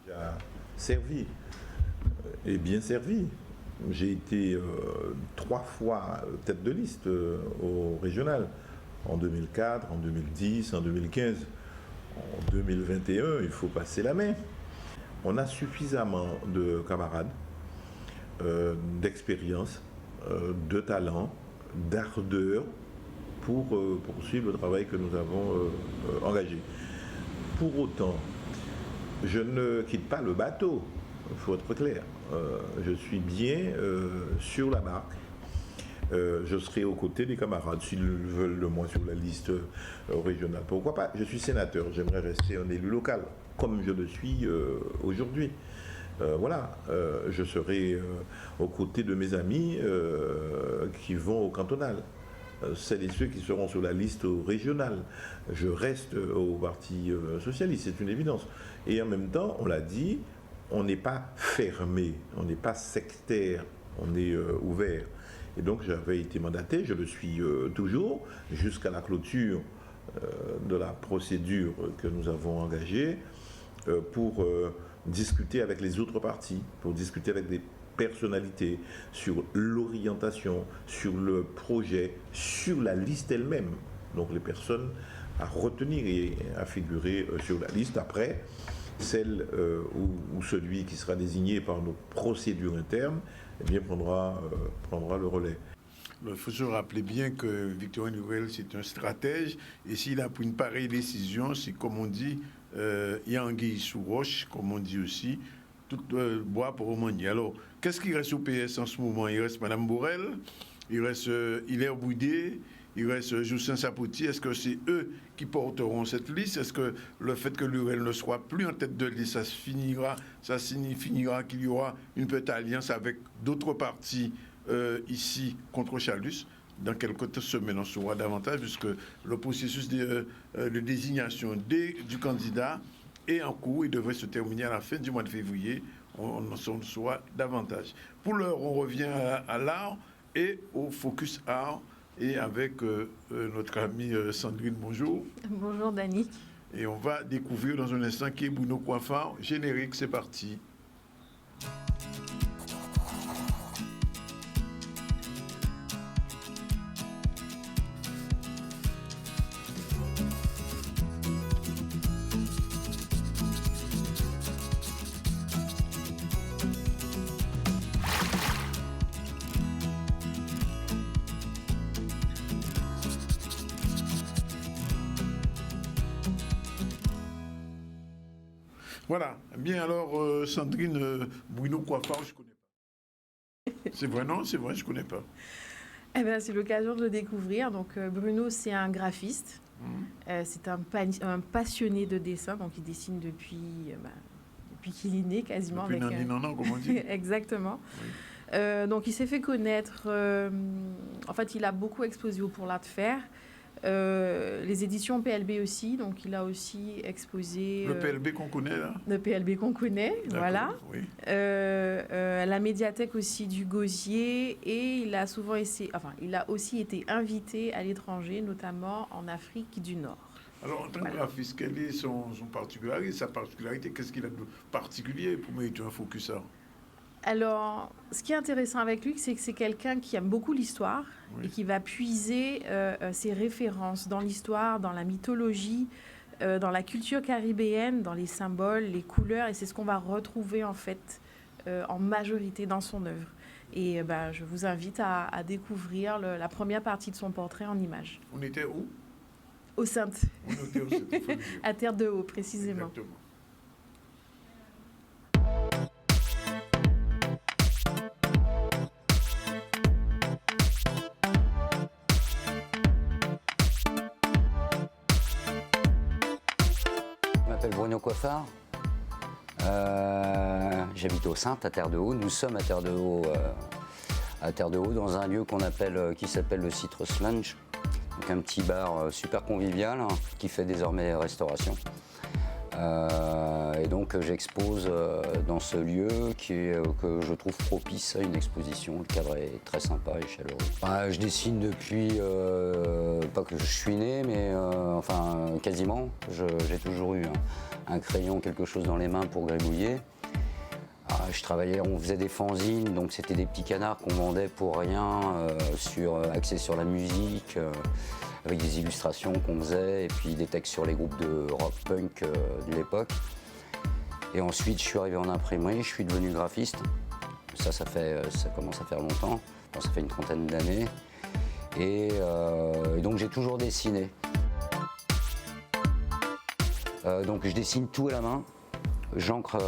J'ai servi, et bien servi. J'ai été 3 fois tête de liste au régional, en 2004, en 2010, en 2015. En 2021, il faut passer la main. On a suffisamment de camarades, d'expérience, de talent, d'ardeur pour poursuivre le travail que nous avons engagé. Pour autant, je ne quitte pas le bateau, il faut être clair. Je suis bien sur la marque. Je serai aux côtés des camarades s'ils veulent de moi sur la liste régionale. Pourquoi pas? Je suis sénateur, j'aimerais rester un élu local, comme je le suis aujourd'hui. Je serai aux côtés de mes amis qui vont au cantonal. Celles et ceux qui seront sur la liste régionale. Je reste au Parti socialiste, c'est une évidence. Et en même temps, on l'a dit, on n'est pas fermé, on n'est pas sectaire, on est ouvert. Et donc j'avais été mandaté, je le suis toujours, jusqu'à la clôture de la procédure que nous avons engagée pour discuter avec les autres partis, pour discuter avec des personnalités sur l'orientation, sur le projet, sur la liste elle-même. Donc les personnes à retenir et à figurer sur la liste. Après, celle ou celui qui sera désigné par nos procédures internes, eh bien, prendra le relais. Il faut se rappeler bien que Victorin Lurel, c'est un stratège, et s'il a pris une pareille décision, c'est comme on dit, il y a anguille sous roche, comme on dit aussi, tout bois pour remanier. Alors, qu'est-ce qui reste au PS en ce moment? Il reste Mme Borel, il reste Hilaire Boudet, il reste Joussin Sapoti. Est-ce que c'est eux qui porteront cette liste? Est-ce que le fait que Lurel ne soit plus en tête de liste, ça signifiera qu'il y aura une petite alliance avec d'autres partis ici contre Chalus? Dans quelques semaines, on saura davantage, puisque le processus de désignation du candidat est en cours. Il devrait se terminer à la fin du mois de février. On en saura davantage. Pour l'heure, on revient à l'art et au Focus Art. Et avec notre amie Sandrine, bonjour. Bonjour Danick. Et on va découvrir dans un instant qui est Bruno Coiffard. Générique, c'est parti. Voilà. Bien alors, Sandrine, Bruno Coiffard, je ne connais pas. C'est vrai, non? C'est vrai, je ne connais pas. Eh ben, c'est l'occasion de le découvrir. Donc, Bruno, c'est un graphiste. C'est un passionné de dessin. Donc, il dessine depuis qu'il est né, quasiment. Depuis non, comme on dit. Exactement. Oui. Donc, il s'est fait connaître. En fait, il a beaucoup exposé au Pour l'Art de Faire. Les éditions PLB aussi, donc il a aussi exposé... Le PLB qu'on connaît, là? Le PLB qu'on connaît, voilà. Oui. La médiathèque aussi du Gosier, et il a aussi été invité à l'étranger, notamment en Afrique du Nord. Alors, en tant que graphiste, quelle est sa particularité? Qu'est-ce qu'il a de particulier pour mériter un focus art? Alors, ce qui est intéressant avec lui, c'est que c'est quelqu'un qui aime beaucoup l'histoire et qui va puiser ses références dans l'histoire, dans la mythologie, dans la culture caribéenne, dans les symboles, les couleurs. Et c'est ce qu'on va retrouver en fait en majorité dans son œuvre. Et je vous invite à découvrir la première partie de son portrait en images. On était où? Aux Saintes. On était où? C'était, faut le dire. À Terre de Haut, précisément. Exactement. Je m'appelle Bruno Coiffard. J'habite aux Saintes, à Terre de Haut. Nous sommes à Terre de Haut, dans un lieu qui s'appelle le Citrus Lounge. Donc un petit bar super convivial qui fait désormais restauration. Et donc j'expose dans ce lieu que je trouve propice à une exposition. Le cadre est très sympa et chaleureux. Je dessine depuis, pas que je suis né, mais quasiment. J'ai toujours eu un crayon, quelque chose dans les mains pour gribouiller. Je travaillais, on faisait des fanzines, donc c'était des petits canards qu'on vendait pour rien, axés sur la musique, avec des illustrations qu'on faisait, et puis des textes sur les groupes de rock punk de l'époque. Et ensuite, je suis arrivé en imprimerie, je suis devenu graphiste. Ça commence à faire longtemps, ça fait une trentaine d'années. Et donc j'ai toujours dessiné. Donc je dessine tout à la main. J'encre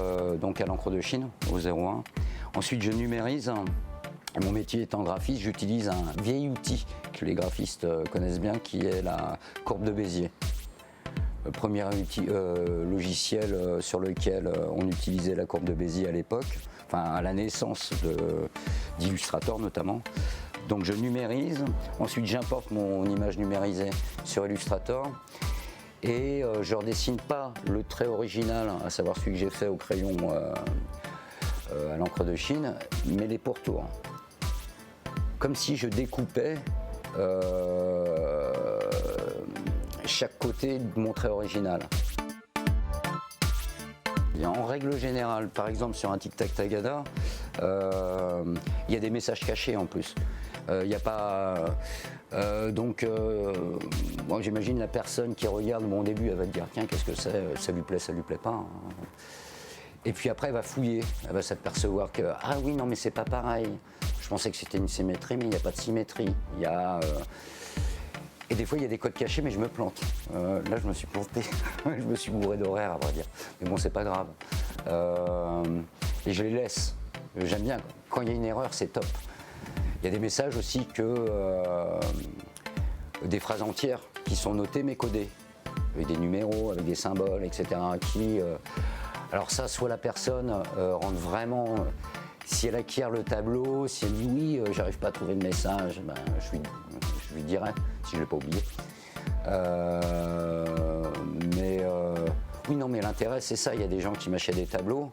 donc à l'encre de Chine, au 01. Ensuite, je numérise. Mon métier étant graphiste, j'utilise un vieil outil que les graphistes connaissent bien, qui est la courbe de Bézier. Le premier logiciel sur lequel on utilisait la courbe de Bézier à l'époque, à la naissance d'Illustrator notamment. Donc je numérise. Ensuite, j'importe mon image numérisée sur Illustrator. Et je ne redessine pas le trait original, à savoir celui que j'ai fait au crayon à l'encre de Chine, mais les pourtours. Comme si je découpais chaque côté de mon trait original. Et en règle générale, par exemple sur un Tic Tac Tagada, il y a des messages cachés en plus. Il n'y a pas... moi j'imagine la personne qui regarde mon début, elle va te dire tiens, qu'est-ce que c'est, ça lui plaît pas. Et puis après elle va fouiller, elle va s'apercevoir que ah oui non mais c'est pas pareil. Je pensais que c'était une symétrie, mais il n'y a pas de symétrie. Et des fois il y a des codes cachés, mais je me plante. Là je me suis planté, je me suis bourré d'horaire à vrai dire. Mais bon c'est pas grave. Et je les laisse. J'aime bien quand il y a une erreur, c'est top. Il y a des messages aussi des phrases entières qui sont notées mais codées, avec des numéros, avec des symboles, etc. Alors ça, soit la personne rentre vraiment, si elle acquiert le tableau, si elle dit oui, j'arrive pas à trouver le message, je lui dirai si je l'ai pas oublié. Oui, non, mais l'intérêt c'est ça. Il y a des gens qui m'achètent des tableaux.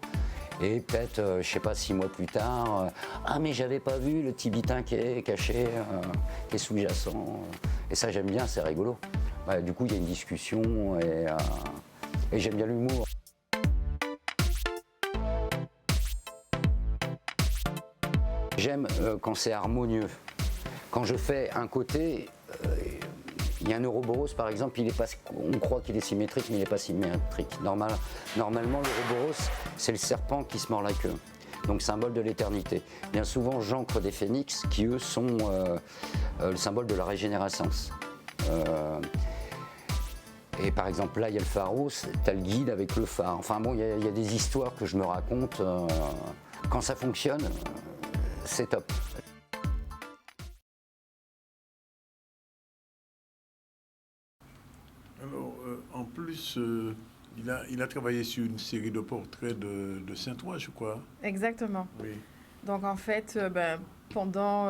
Et peut-être, je sais pas, 6 mois plus tard, ah mais j'avais pas vu le petit bitin qui est caché, qui est sous-jacent. Et ça j'aime bien, c'est rigolo. Du coup il y a une discussion et j'aime bien l'humour. J'aime quand c'est harmonieux. Quand je fais un côté, il y a un Ouroboros par exemple, on croit qu'il est symétrique, mais il n'est pas symétrique. Normalement, l'Ouroboros, c'est le serpent qui se mord la queue, donc symbole de l'éternité. Bien souvent, j'encre des phénix qui, eux, sont le symbole de la régénérescence. Et par exemple, là, il y a le pharos, tu as le guide avec le phare. Enfin bon, il y a des histoires que je me raconte. Quand ça fonctionne, c'est top. Alors, en plus, il a travaillé sur une série de portraits de Saint-Ouen, je crois. Exactement. Oui. Donc en fait, pendant,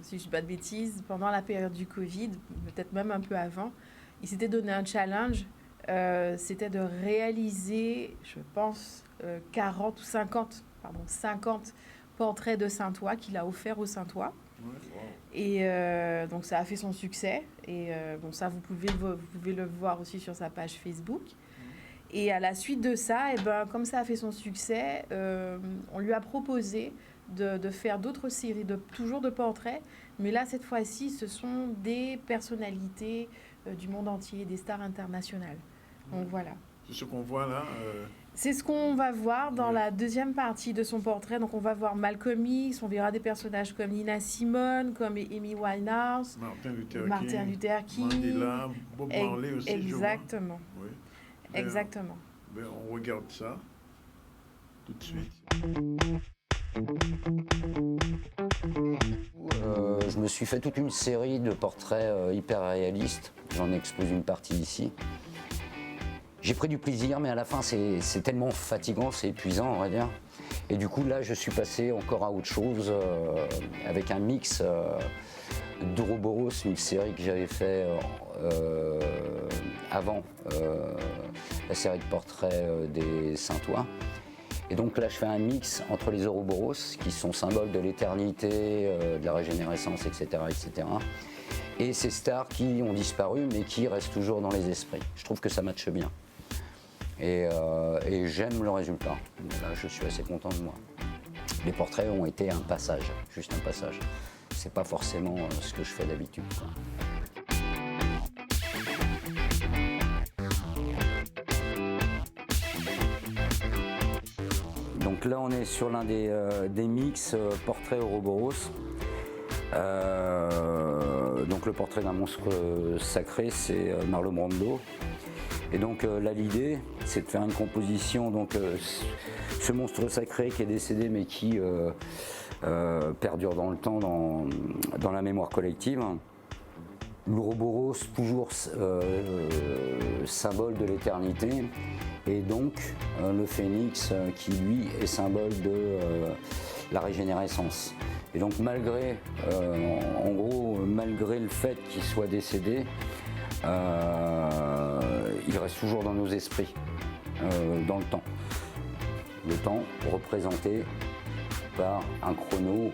si je ne dis pas de bêtises, pendant la période du Covid, peut-être même un peu avant, il s'était donné un challenge, c'était de réaliser, je pense, 50 portraits de Saint-Ouen qu'il a offert au Saint-Ouen. Ouais, wow. Et donc ça a fait son succès. Et ça, vous pouvez le voir aussi sur sa page Facebook. Et à la suite de ça, comme ça a fait son succès, on lui a proposé de faire d'autres séries, toujours de portraits. Mais là, cette fois-ci, ce sont des personnalités du monde entier, des stars internationales. Donc voilà. C'est ce qu'on voit là. C'est ce qu'on va voir dans la deuxième partie de son portrait. Donc, on va voir Malcolm X, on verra des personnages comme Nina Simone, comme Amy Winehouse, Martin Luther King, Mandela, Bob Marley aussi. Exactement. Oui. Exactement. On regarde ça tout de suite. Je me suis fait toute une série de portraits hyper réalistes. J'en expose une partie ici. J'ai pris du plaisir, mais à la fin, c'est tellement fatigant, c'est épuisant, on va dire. Et du coup, là, je suis passé encore à autre chose avec un mix d'Ouroboros, une série que j'avais fait avant la série de portraits des Saintois. Et donc là, je fais un mix entre les Ouroboros, qui sont symboles de l'éternité, de la régénérescence, etc., etc., et ces stars qui ont disparu, mais qui restent toujours dans les esprits. Je trouve que ça matche bien. Et j'aime le résultat. Là, je suis assez content de moi. Les portraits ont été un passage, juste un passage. C'est pas forcément ce que je fais d'habitude, quoi. Donc là, on est sur l'un des mix portraits Ouroboros. Donc le portrait d'un monstre sacré, c'est Marlon Brando. Et donc là, l'idée, c'est de faire une composition, donc ce monstre sacré qui est décédé mais qui perdure dans le temps, dans la mémoire collective. L'Ouroboros, toujours symbole de l'éternité, et donc le phénix qui lui est symbole de la régénérescence. Et donc malgré, en gros, malgré le fait qu'il soit décédé, il reste toujours dans nos esprits, dans le temps. Le temps représenté par un chrono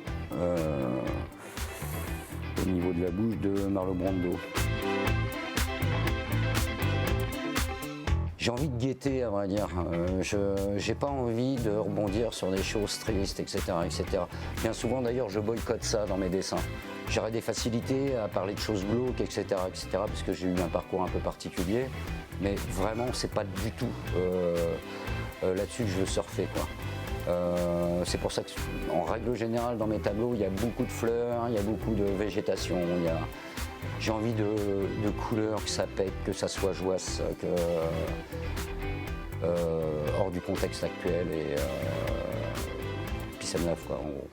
au niveau de la bouche de Marlon Brando. J'ai envie de gaieté, à vrai dire. Je n'ai pas envie de rebondir sur des choses tristes, etc., etc. Bien souvent, d'ailleurs, je boycotte ça dans mes dessins. J'aurais des facilités à parler de choses glauques, etc., etc., parce que j'ai eu un parcours un peu particulier. Mais vraiment, c'est pas du tout là-dessus que je veux surfer, quoi. C'est pour ça qu'en règle générale, dans mes tableaux, il y a beaucoup de fleurs, il y a beaucoup de végétation. J'ai envie de couleurs, que ça pète, que ça soit joyeux, hors du contexte actuel, et puis ça me lave, quoi, en gros.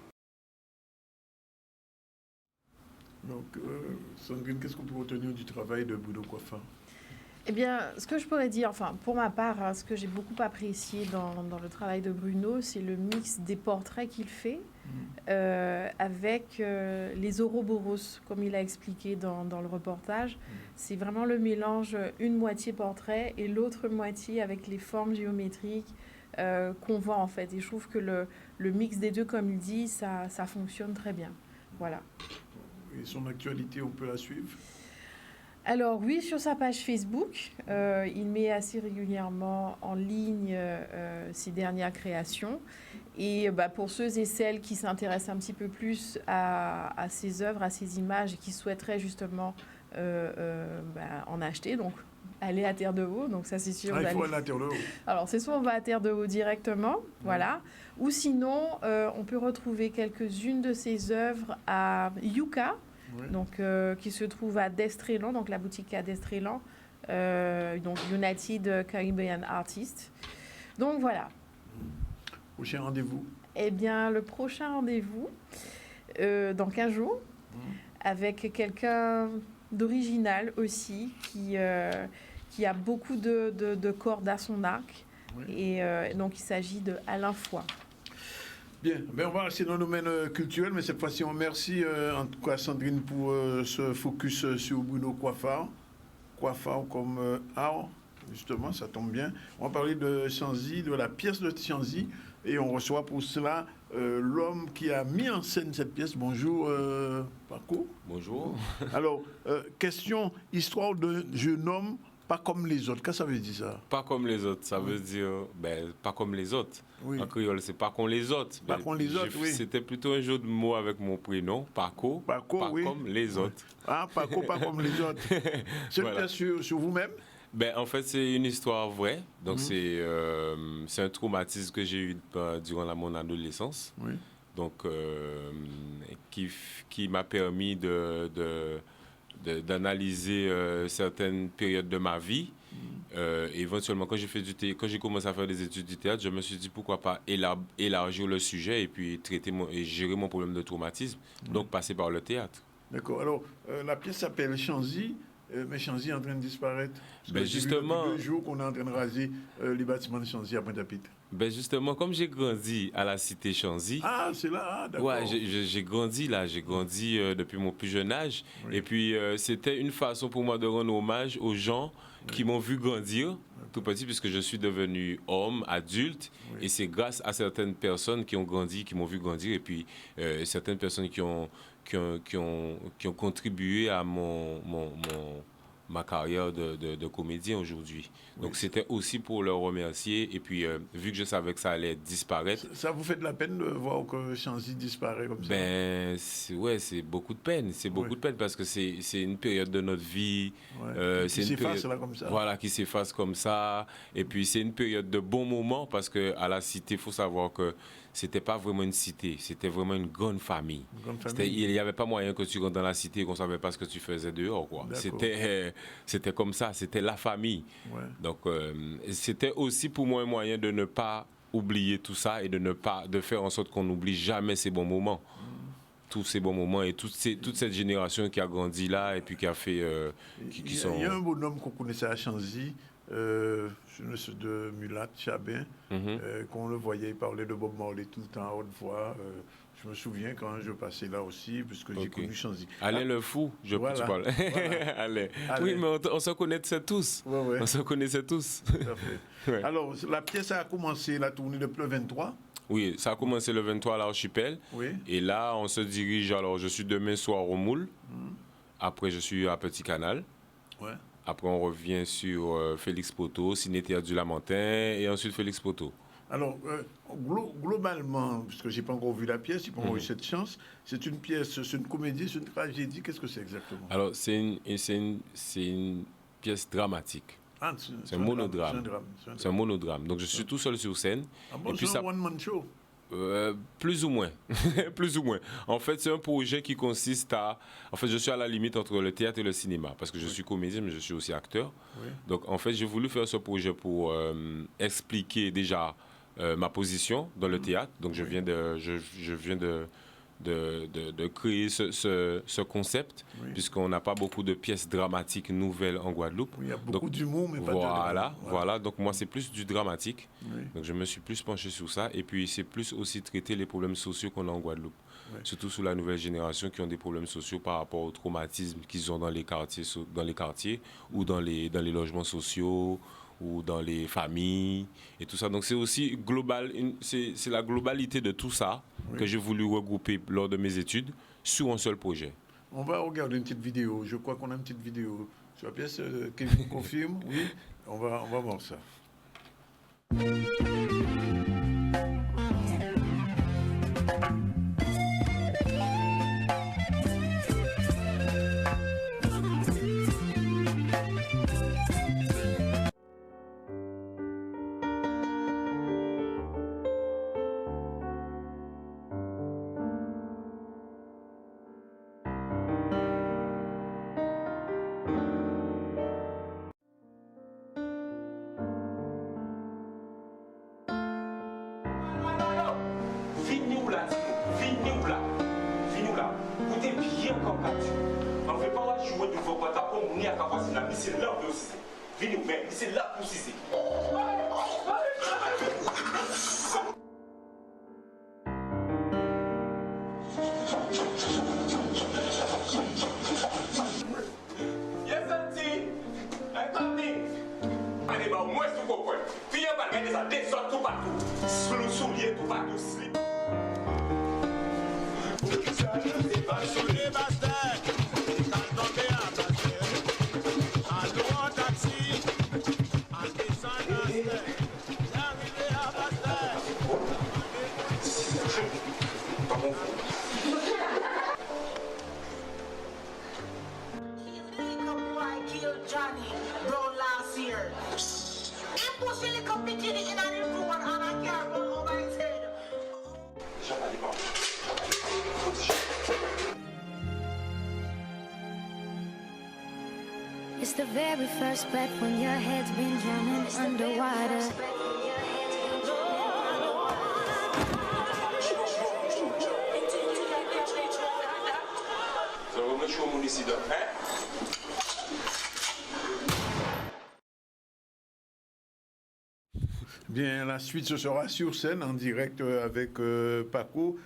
Donc, Sandrine, qu'est-ce qu'on peut retenir du travail de Bruno Coiffard? Eh bien, ce que je pourrais dire, enfin, pour ma part, hein, ce que j'ai beaucoup apprécié dans le travail de Bruno, c'est le mix des portraits qu'il fait avec les Ouroboros, comme il a expliqué dans le reportage. C'est vraiment le mélange, une moitié portrait et l'autre moitié avec les formes géométriques qu'on voit, en fait. Et je trouve que le mix des deux, comme il dit, ça fonctionne très bien. Voilà. Et son actualité, on peut la suivre? Alors oui, sur sa page Facebook, il met assez régulièrement en ligne ses dernières créations. Et pour ceux et celles qui s'intéressent un petit peu plus à ses œuvres, à ses images et qui souhaiteraient justement en acheter, donc aller à Terre de Haut, donc ça c'est sûr. Il faut aller à Terre de Haut. Alors c'est soit on va à Terre de Haut directement, voilà, ou sinon on peut retrouver quelques-unes de ses œuvres à Yucca. Oui. Donc, qui se trouve à Destrélan, donc la boutique à Destrélan, donc United Caribbean Artists. Donc voilà. Prochain rendez-vous? Eh bien, le prochain rendez-vous, dans 15 jours, avec quelqu'un d'original aussi, qui a beaucoup de cordes à son arc. Oui. Et donc, il s'agit de Alain Foy. Bien, on va rester dans le domaine culturel, mais cette fois-ci, on remercie en tout cas Sandrine pour ce focus sur Bruno Coiffard. Coiffard comme art, justement, ça tombe bien. On va parler de Chanzy, de la pièce de Chanzy, et on reçoit pour cela l'homme qui a mis en scène cette pièce. Bonjour, Paco. Bonjour. Alors, question, histoire d'un jeune homme pas comme les autres. Qu'est-ce que ça veut dire, ça? Pas comme les autres, ça veut dire pas comme les autres. Oui. En créole, c'est pas comme les autres. Pas comme les autres, oui. C'était plutôt un jeu de mots avec mon prénom, Paco, pas oui. comme les autres. Ah, Paco, pas comme les autres. C'est voilà. Sur vous-même? Ben, en fait, c'est une histoire vraie. Donc, c'est un traumatisme que j'ai eu durant mon adolescence. Oui. Donc, qui m'a permis d'analyser certaines périodes de ma vie. Éventuellement, quand j'ai commencé à faire des études du théâtre, je me suis dit pourquoi pas élargir le sujet et puis et gérer mon problème de traumatisme. Donc, passer par le théâtre. D'accord. Alors, la pièce s'appelle Chanzy, mais Chanzy est en train de disparaître. Parce Ben que justement, depuis 2 jours qu'on est en train de raser les bâtiments de Chanzy à Pointe-à-Pitre. Ben justement, comme j'ai grandi à la cité Chanzy. Ah, c'est là, d'accord. Ouais, j'ai grandi là, depuis mon plus jeune âge. Oui. Et puis, c'était une façon pour moi de rendre hommage aux gens qui m'ont vu grandir tout petit, puisque je suis devenu homme, adulte. Oui. Et c'est grâce à certaines personnes qui ont grandi, qui m'ont vu grandir, et puis certaines personnes qui ont contribué à ma carrière de comédien aujourd'hui. Donc, c'était aussi pour leur remercier. Et puis, vu que je savais que ça allait disparaître... Ça vous fait de la peine de voir que Chanzy disparaît comme ça? Ben, c'est beaucoup de peine. C'est beaucoup de peine parce que c'est une période de notre vie. Ouais. Qui s'efface là comme ça. Voilà, qui s'efface comme ça. Et puis, c'est une période de bons moments parce qu'à la cité, il faut savoir que c'était pas vraiment une cité, c'était vraiment une grande famille. Il n'y avait pas moyen que tu rentres dans la cité et qu'on ne savait pas ce que tu faisais dehors, quoi. C'était comme ça, c'était la famille. Ouais. Donc, c'était aussi pour moi un moyen de ne pas oublier tout ça et de faire en sorte qu'on n'oublie jamais ces bons moments. Tous ces bons moments et toute cette génération qui a grandi là et puis qui a fait... Il y a un bonhomme qu'on connaissait à Chanzy, de Mulat, Chabin, qu'on le voyait, il parlait de Bob Marley tout le temps à haute voix. Je me souviens quand je passais là aussi, puisque j'ai connu Chanzy. Alain le Fou, tu parles. Voilà. Alain. Oui, mais on se connaissait tous. Ouais. On se connaissait tous. Tout à fait. Ouais. Alors, la pièce a commencé, la tournée depuis le 23. Oui, ça a commencé le 23 à l'Archipel. Oui. Et là, on se dirige, alors je suis demain soir au Moule. Après, je suis à Petit Canal. Ouais. Après, on revient sur Félix Poteau, Ciné-Théâtre du Lamentin, et ensuite Félix Poteau. Alors, globalement, puisque je n'ai pas encore vu la pièce, je n'ai pas encore eu cette chance, c'est une pièce, c'est une comédie, c'est une tragédie, qu'est-ce que c'est exactement? Alors, c'est une pièce dramatique. Ah, c'est un monodrame. C'est un monodrame. Donc, je suis tout seul sur scène. Ah bon, c'est un one-man show? Plus ou moins. Plus ou moins. En fait, c'est un projet qui consiste à... En fait, je suis à la limite entre le théâtre et le cinéma, parce que je suis comédien, mais je suis aussi acteur. Oui. Donc, en fait, j'ai voulu faire ce projet pour expliquer déjà ma position dans le théâtre. Donc, je viens de créer ce concept, puisqu'on n'a pas beaucoup de pièces dramatiques nouvelles en Guadeloupe. Oui, il y a beaucoup d'humour, mais pas de drame. Voilà. Donc moi, c'est plus du dramatique. Oui. Donc je me suis plus penché sur ça. Et puis, c'est plus aussi traiter les problèmes sociaux qu'on a en Guadeloupe. Oui. Surtout sous la nouvelle génération qui ont des problèmes sociaux par rapport au traumatisme qu'ils ont dans les quartiers ou dans les logements sociaux, ou dans les familles et tout ça. Donc c'est aussi global, c'est la globalité de tout ça que j'ai voulu regrouper lors de mes études sur un seul projet. On va regarder une petite vidéo. Je crois qu'on a une petite vidéo sur la pièce. Kevin confirme. Oui, on va voir ça. C'est là pour Cissé. Yes, auntie. Attendez. Allez, bah, moi, je comprends. Puis, on va mettre des sortes tout partout. Sous le soulier, tout partout. Slip. C'est pas sur les bastards. Johnny, bro, last year. word. Impossible complicated in a report and I can't run over his head. It's the very first breath when your head's been drowning underwater. Bien, la suite, ce sera sur scène, en direct avec Paco,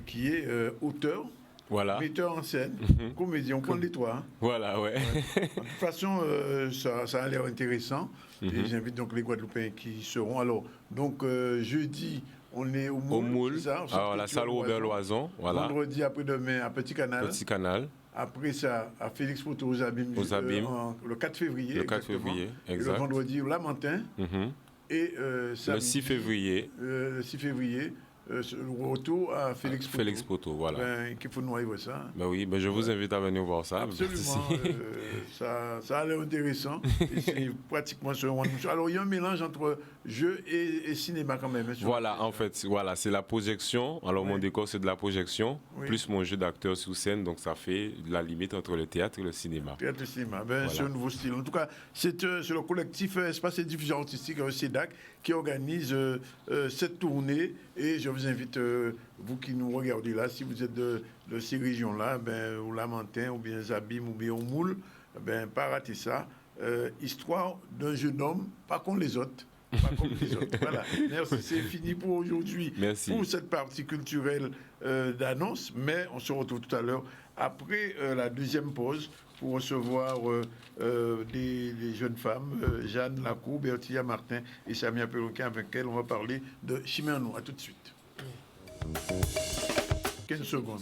qui est auteur, Voilà. metteur en scène, comédien, on prend les trois. Hein. Voilà, ouais. De toute façon, ça a l'air intéressant. Et j'invite donc les Guadeloupéens qui seront. Alors, donc, jeudi, on est au Moule. Au c'est ça, Moule, alors la salle Robert Loison. Voilà. Vendredi, après-demain, à Petit Canal. Petit Canal. Après ça, à Félix Photo aux Abîmes. Le 4 février. Le 4 février, exact. Et le vendredi, au Lamentin. Et samedi, le 6 février. Le 6 février. Le retour à Félix Photo. Félix Photo, voilà. Ben, qu'il faut nous arriver ça. Ben oui, ben je vous invite à venir voir ça. Absolument. Ça a l'air intéressant. Et c'est pratiquement ce one. Alors, il y a un mélange entre jeu et cinéma quand même. Hein, voilà, en fait, voilà, c'est la projection. Alors, mon décor, c'est de la projection, plus mon jeu d'acteur sous scène. Donc, ça fait la limite entre le théâtre et le cinéma. Théâtre et le cinéma. Ben, voilà. C'est un nouveau style. En tout cas, c'est le collectif Espace et Diffusion Artistique, CEDAC, qui organise cette tournée. Et je vous invite, vous qui nous regardez là, si vous êtes de ces régions-là, ben, au Lamentin, ou bien Zabim, ou bien au Moule, ben, pas rater ça. Histoire d'un jeune homme, pas comme les autres. Pas comme les autres. Voilà. Merci, c'est fini pour aujourd'hui. Merci. Pour cette partie culturelle d'annonce, mais on se retrouve tout à l'heure après la deuxième pause pour recevoir des jeunes femmes, Jeanne Lacour, Bertilla Martin et Samia Perroquin, avec lesquelles on va parler de Chiméanou. À tout de suite. 15 secondes.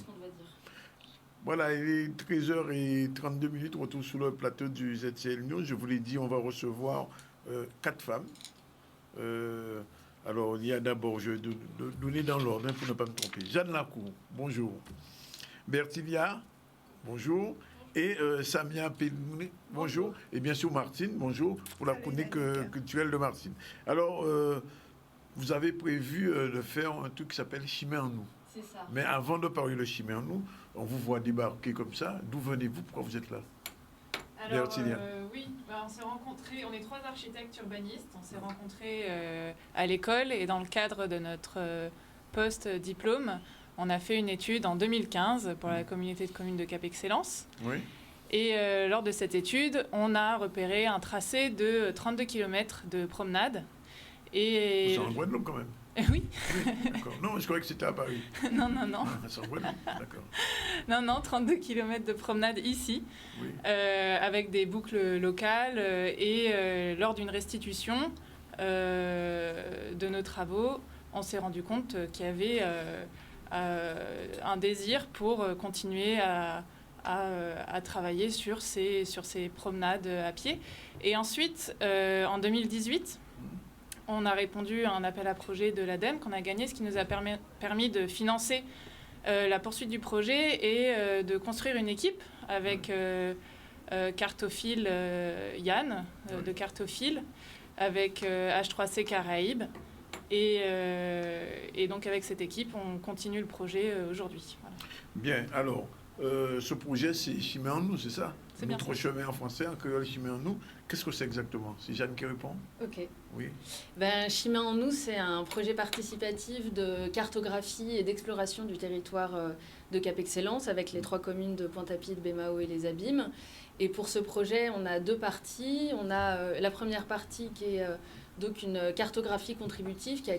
Voilà, il est 13h32, retour sur le plateau du ZCL News. Je vous l'ai dit, on va recevoir 4 femmes. Alors, il y a d'abord, je vais donner dans l'ordre pour ne pas me tromper. Jeanne Lacour, bonjour. Bertilla, bonjour. Et Samia Pellouné, bonjour. Et bien sûr Martine, bonjour, pour la chronique culturelle de Martine. Alors, vous avez prévu de faire un truc qui s'appelle Chiméanou. C'est ça. Mais avant de parler de Chiméanou, on vous voit débarquer comme ça. D'où venez-vous? Pourquoi vous êtes là? Alors, oui, on s'est rencontrés, on est 3 architectes urbanistes, on s'est rencontrés à l'école et dans le cadre de notre post-diplôme, on a fait une étude en 2015 pour la communauté de communes de Cap Excellence. Oui. Et lors de cette étude, on a repéré un tracé de 32 km de promenade. C'est en Guadeloupe quand même. Oui. D'accord. Non, je croyais que c'était à Paris. Non. C'est en Guadeloupe, d'accord. Non, 32 km de promenade ici, oui. Avec des boucles locales. Et lors d'une restitution de nos travaux, on s'est rendu compte qu'il y avait un désir pour continuer à travailler sur ces promenades à pied. Et ensuite, en 2018, on a répondu à un appel à projet de l'ADEME qu'on a gagné, ce qui nous a permis de financer la poursuite du projet et de construire une équipe avec Cartophile Yann de Cartophile, avec H3C Caraïbes. Et donc avec cette équipe, on continue le projet aujourd'hui. Voilà. Bien, alors, ce projet, c'est Chiméanou, c'est ça? C'est bien Notre chemin en français, en créole Chiméanou. Qu'est-ce que c'est exactement? C'est Jeanne qui répond? Ok. Oui. Chiméanou, c'est un projet participatif de cartographie et d'exploration du territoire de Cap Excellence avec les 3 communes de Pointe-à-Pied, de Bémao et les Abîmes. Et pour ce projet, on a 2 parties. On a la première partie qui est donc une cartographie contributive qui est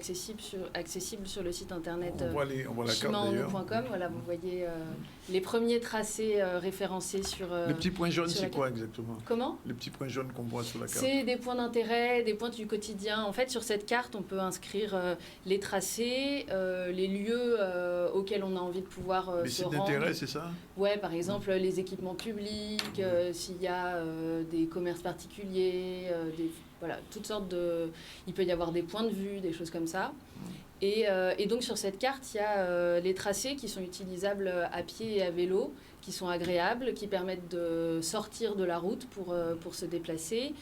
accessible sur le site internet chiméanou.com. Voilà, vous voyez les premiers tracés référencés sur les petits points jaunes, c'est quoi exactement? Comment? Les petits points jaunes qu'on voit sur la carte. C'est des points d'intérêt, des points du quotidien. En fait, sur cette carte, on peut inscrire les tracés, les lieux auxquels on a envie de pouvoir se rendre. Les sites d'intérêt, c'est ça? Ouais, par exemple, les équipements publics, s'il y a des commerces particuliers, voilà, toutes sortes de... Il peut y avoir des points de vue, des choses comme ça. Et donc, sur cette carte, il y a les tracés qui sont utilisables à pied et à vélo qui sont agréables, qui permettent de sortir de la route pour se déplacer.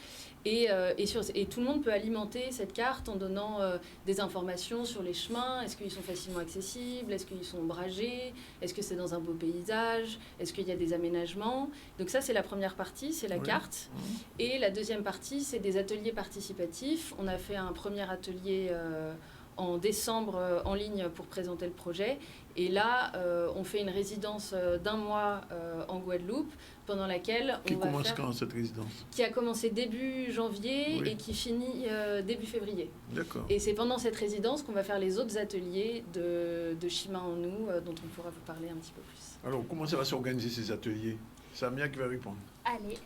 Et tout le monde peut alimenter cette carte en donnant des informations sur les chemins. Est-ce qu'ils sont facilement accessibles? Est-ce qu'ils sont ombragés? Est-ce que c'est dans un beau paysage? Est-ce qu'il y a des aménagements? Donc ça, c'est la première partie, c'est la carte. Et la deuxième partie, c'est des ateliers participatifs. On a fait un premier atelier en décembre en ligne pour présenter le projet. Et là, on fait une résidence d'1 mois en Guadeloupe, pendant laquelle Qui commence quand, cette résidence? Qui a commencé début janvier et qui finit début février. D'accord. Et c'est pendant cette résidence qu'on va faire les autres ateliers de Chemin en nous, dont on pourra vous parler un petit peu plus. Alors, comment ça va s'organiser ces ateliers? Samia qui va répondre. Allez,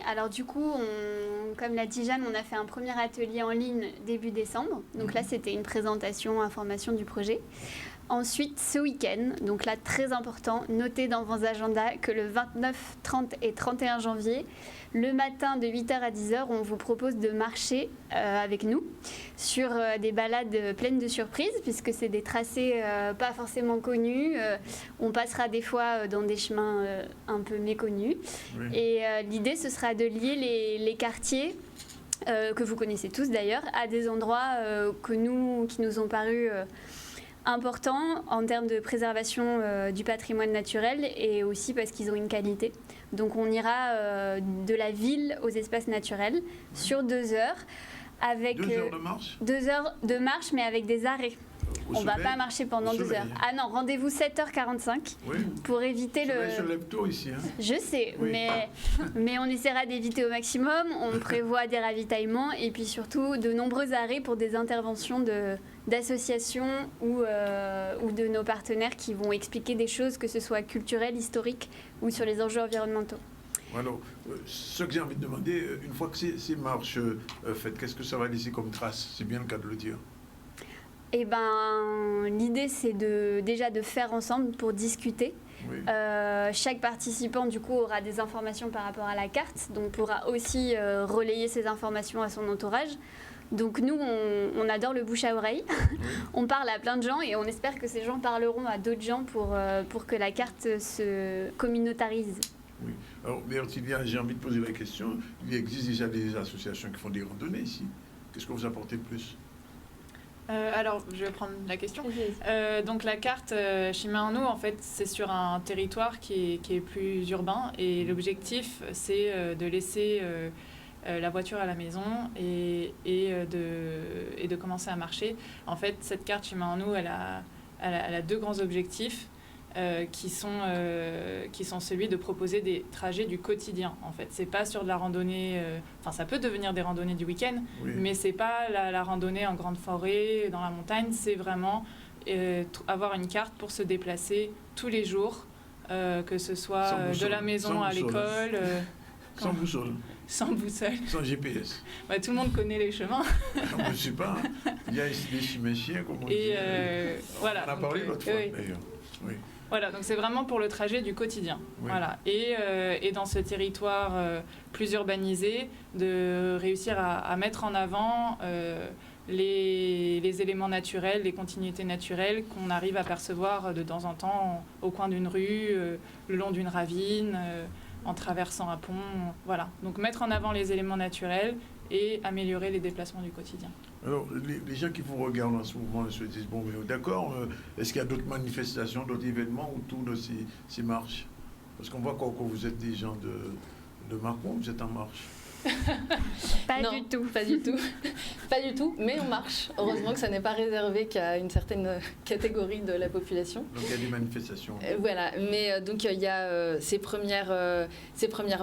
alors du coup, comme l'a dit Jeanne, on a fait un premier atelier en ligne début décembre. Donc là, c'était une présentation, information du projet. Ensuite, ce week-end, donc là, très important, notez dans vos agendas que le 29, 30 et 31 janvier, le matin de 8h à 10h, on vous propose de marcher avec nous sur des balades pleines de surprises, puisque c'est des tracés pas forcément connus. On passera des fois dans des chemins un peu méconnus. Oui. Et l'idée, ce sera de lier les quartiers que vous connaissez tous d'ailleurs, à des endroits qui nous ont paru importants en termes de préservation du patrimoine naturel et aussi parce qu'ils ont une qualité. Donc on ira de la ville aux espaces naturels sur 2 heures. Avec 2 heures de marche 2 heures de marche, mais avec des arrêts. On ne va pas marcher pendant 2 heures. Ah non, rendez-vous 7h45 pour éviter le... Se lève tôt ici. Hein. Je sais, mais on essaiera d'éviter au maximum. On prévoit des ravitaillements et puis surtout de nombreux arrêts pour des interventions d'associations ou de nos partenaires qui vont expliquer des choses, que ce soit culturelles, historiques ou sur les enjeux environnementaux. Alors, ce que j'ai envie de demander, une fois que ces marches faites, qu'est-ce que ça va laisser comme trace? C'est bien le cas de le dire. Eh ben, l'idée, c'est déjà de faire ensemble pour discuter. Oui. Chaque participant, du coup, aura des informations par rapport à la carte, donc pourra aussi relayer ces informations à son entourage. Donc nous, on adore le bouche à oreille. Oui. On parle à plein de gens et on espère que ces gens parleront à d'autres gens pour que la carte se communautarise. Oui. Alors, Sylvia, j'ai envie de poser la question. Il existe déjà des associations qui font des randonnées ici. Qu'est-ce que vous apportez de plus? Alors, je vais prendre la question. Donc, la carte Chemin en nous, en fait, c'est sur un territoire qui est plus urbain. Et l'objectif, c'est de laisser la voiture à la maison et de commencer à marcher. En fait, cette carte Chemin en nous, elle a 2 grands objectifs. Qui sont celui de proposer des trajets du quotidien. En fait, c'est pas sur de la randonnée. Ça peut devenir des randonnées du week-end, mais c'est pas la randonnée en grande forêt, dans la montagne. C'est vraiment avoir une carte pour se déplacer tous les jours, que ce soit de la maison à l'école. Sans boussole. Sans boussole. Sans GPS. Tout le monde connaît les chemins. Non, je ne sais pas. Il y a ici des chimèchiens, comme on dit. Voilà. On a parlé l'autre fois, d'ailleurs. Oui. Voilà, donc c'est vraiment pour le trajet du quotidien. Oui. Voilà. Et dans ce territoire plus urbanisé, de réussir à mettre en avant les éléments naturels, les continuités naturelles qu'on arrive à percevoir de temps en temps au coin d'une rue, le long d'une ravine, en traversant un pont. Voilà. Donc mettre en avant les éléments naturels et améliorer les déplacements du quotidien. Alors, les gens qui vous regardent en ce moment se disent, bon, mais d'accord, est-ce qu'il y a d'autres manifestations, d'autres événements autour de ces marches? Parce qu'on voit que vous êtes des gens de Macron, vous êtes en marche. Non, du tout. Pas du tout. Pas du tout, mais on marche. Heureusement que ça n'est pas réservé qu'à une certaine catégorie de la population. Donc il y a des manifestations. Voilà, mais donc il y a ces premières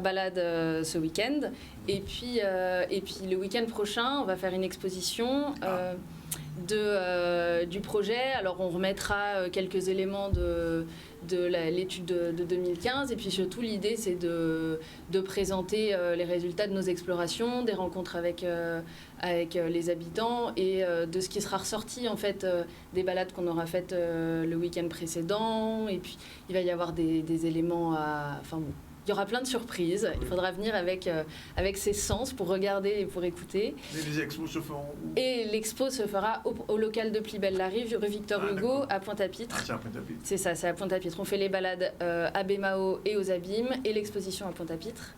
balades ce week-end. Et puis le week-end prochain, on va faire une exposition du projet. Alors on remettra quelques éléments de l'étude de 2015 et puis surtout l'idée c'est de présenter les résultats de nos explorations, des rencontres avec les habitants et de ce qui sera ressorti en fait des balades qu'on aura faites le week-end précédent et puis il va y avoir des éléments Il y aura plein de surprises. Il faudra venir avec ses sens pour regarder et pour écouter. Et les expos se feront où? Et l'expo se fera au local de Plibelle-la-Rive, rue Victor Hugo, à Pointe-à-Pitre. Ah, c'est à Pointe-à-Pitre. C'est ça, c'est à Pointe-à-Pitre. On fait les balades à Bémao et aux Abîmes et l'exposition à Pointe-à-Pitre.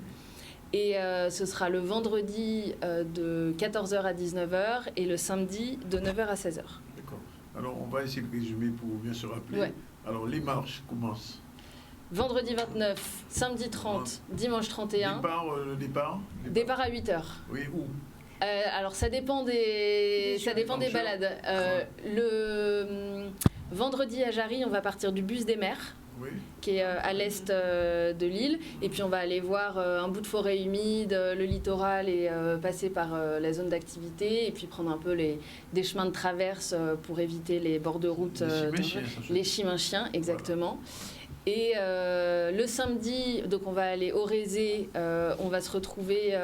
Et ce sera le vendredi de 14h à 19h et le samedi de 9h à 16h. D'accord. Alors, on va essayer de résumer pour bien se rappeler. Ouais. Alors, les marches commencent. Vendredi 29, samedi 30, dimanche 31. Le départ Départ à 8h. Oui, où? Alors ça dépend des balades. Le vendredi à Jarry, on va partir du Bus des Mers, qui est à l'est de l'île, et puis on va aller voir un bout de forêt humide, le littoral, et passer par la zone d'activité, et puis prendre un peu des chemins de traverse pour éviter les bords de route. Les Chiminchiens, exactement. Voilà. Et le samedi, donc on va aller au Rézé, on va se retrouver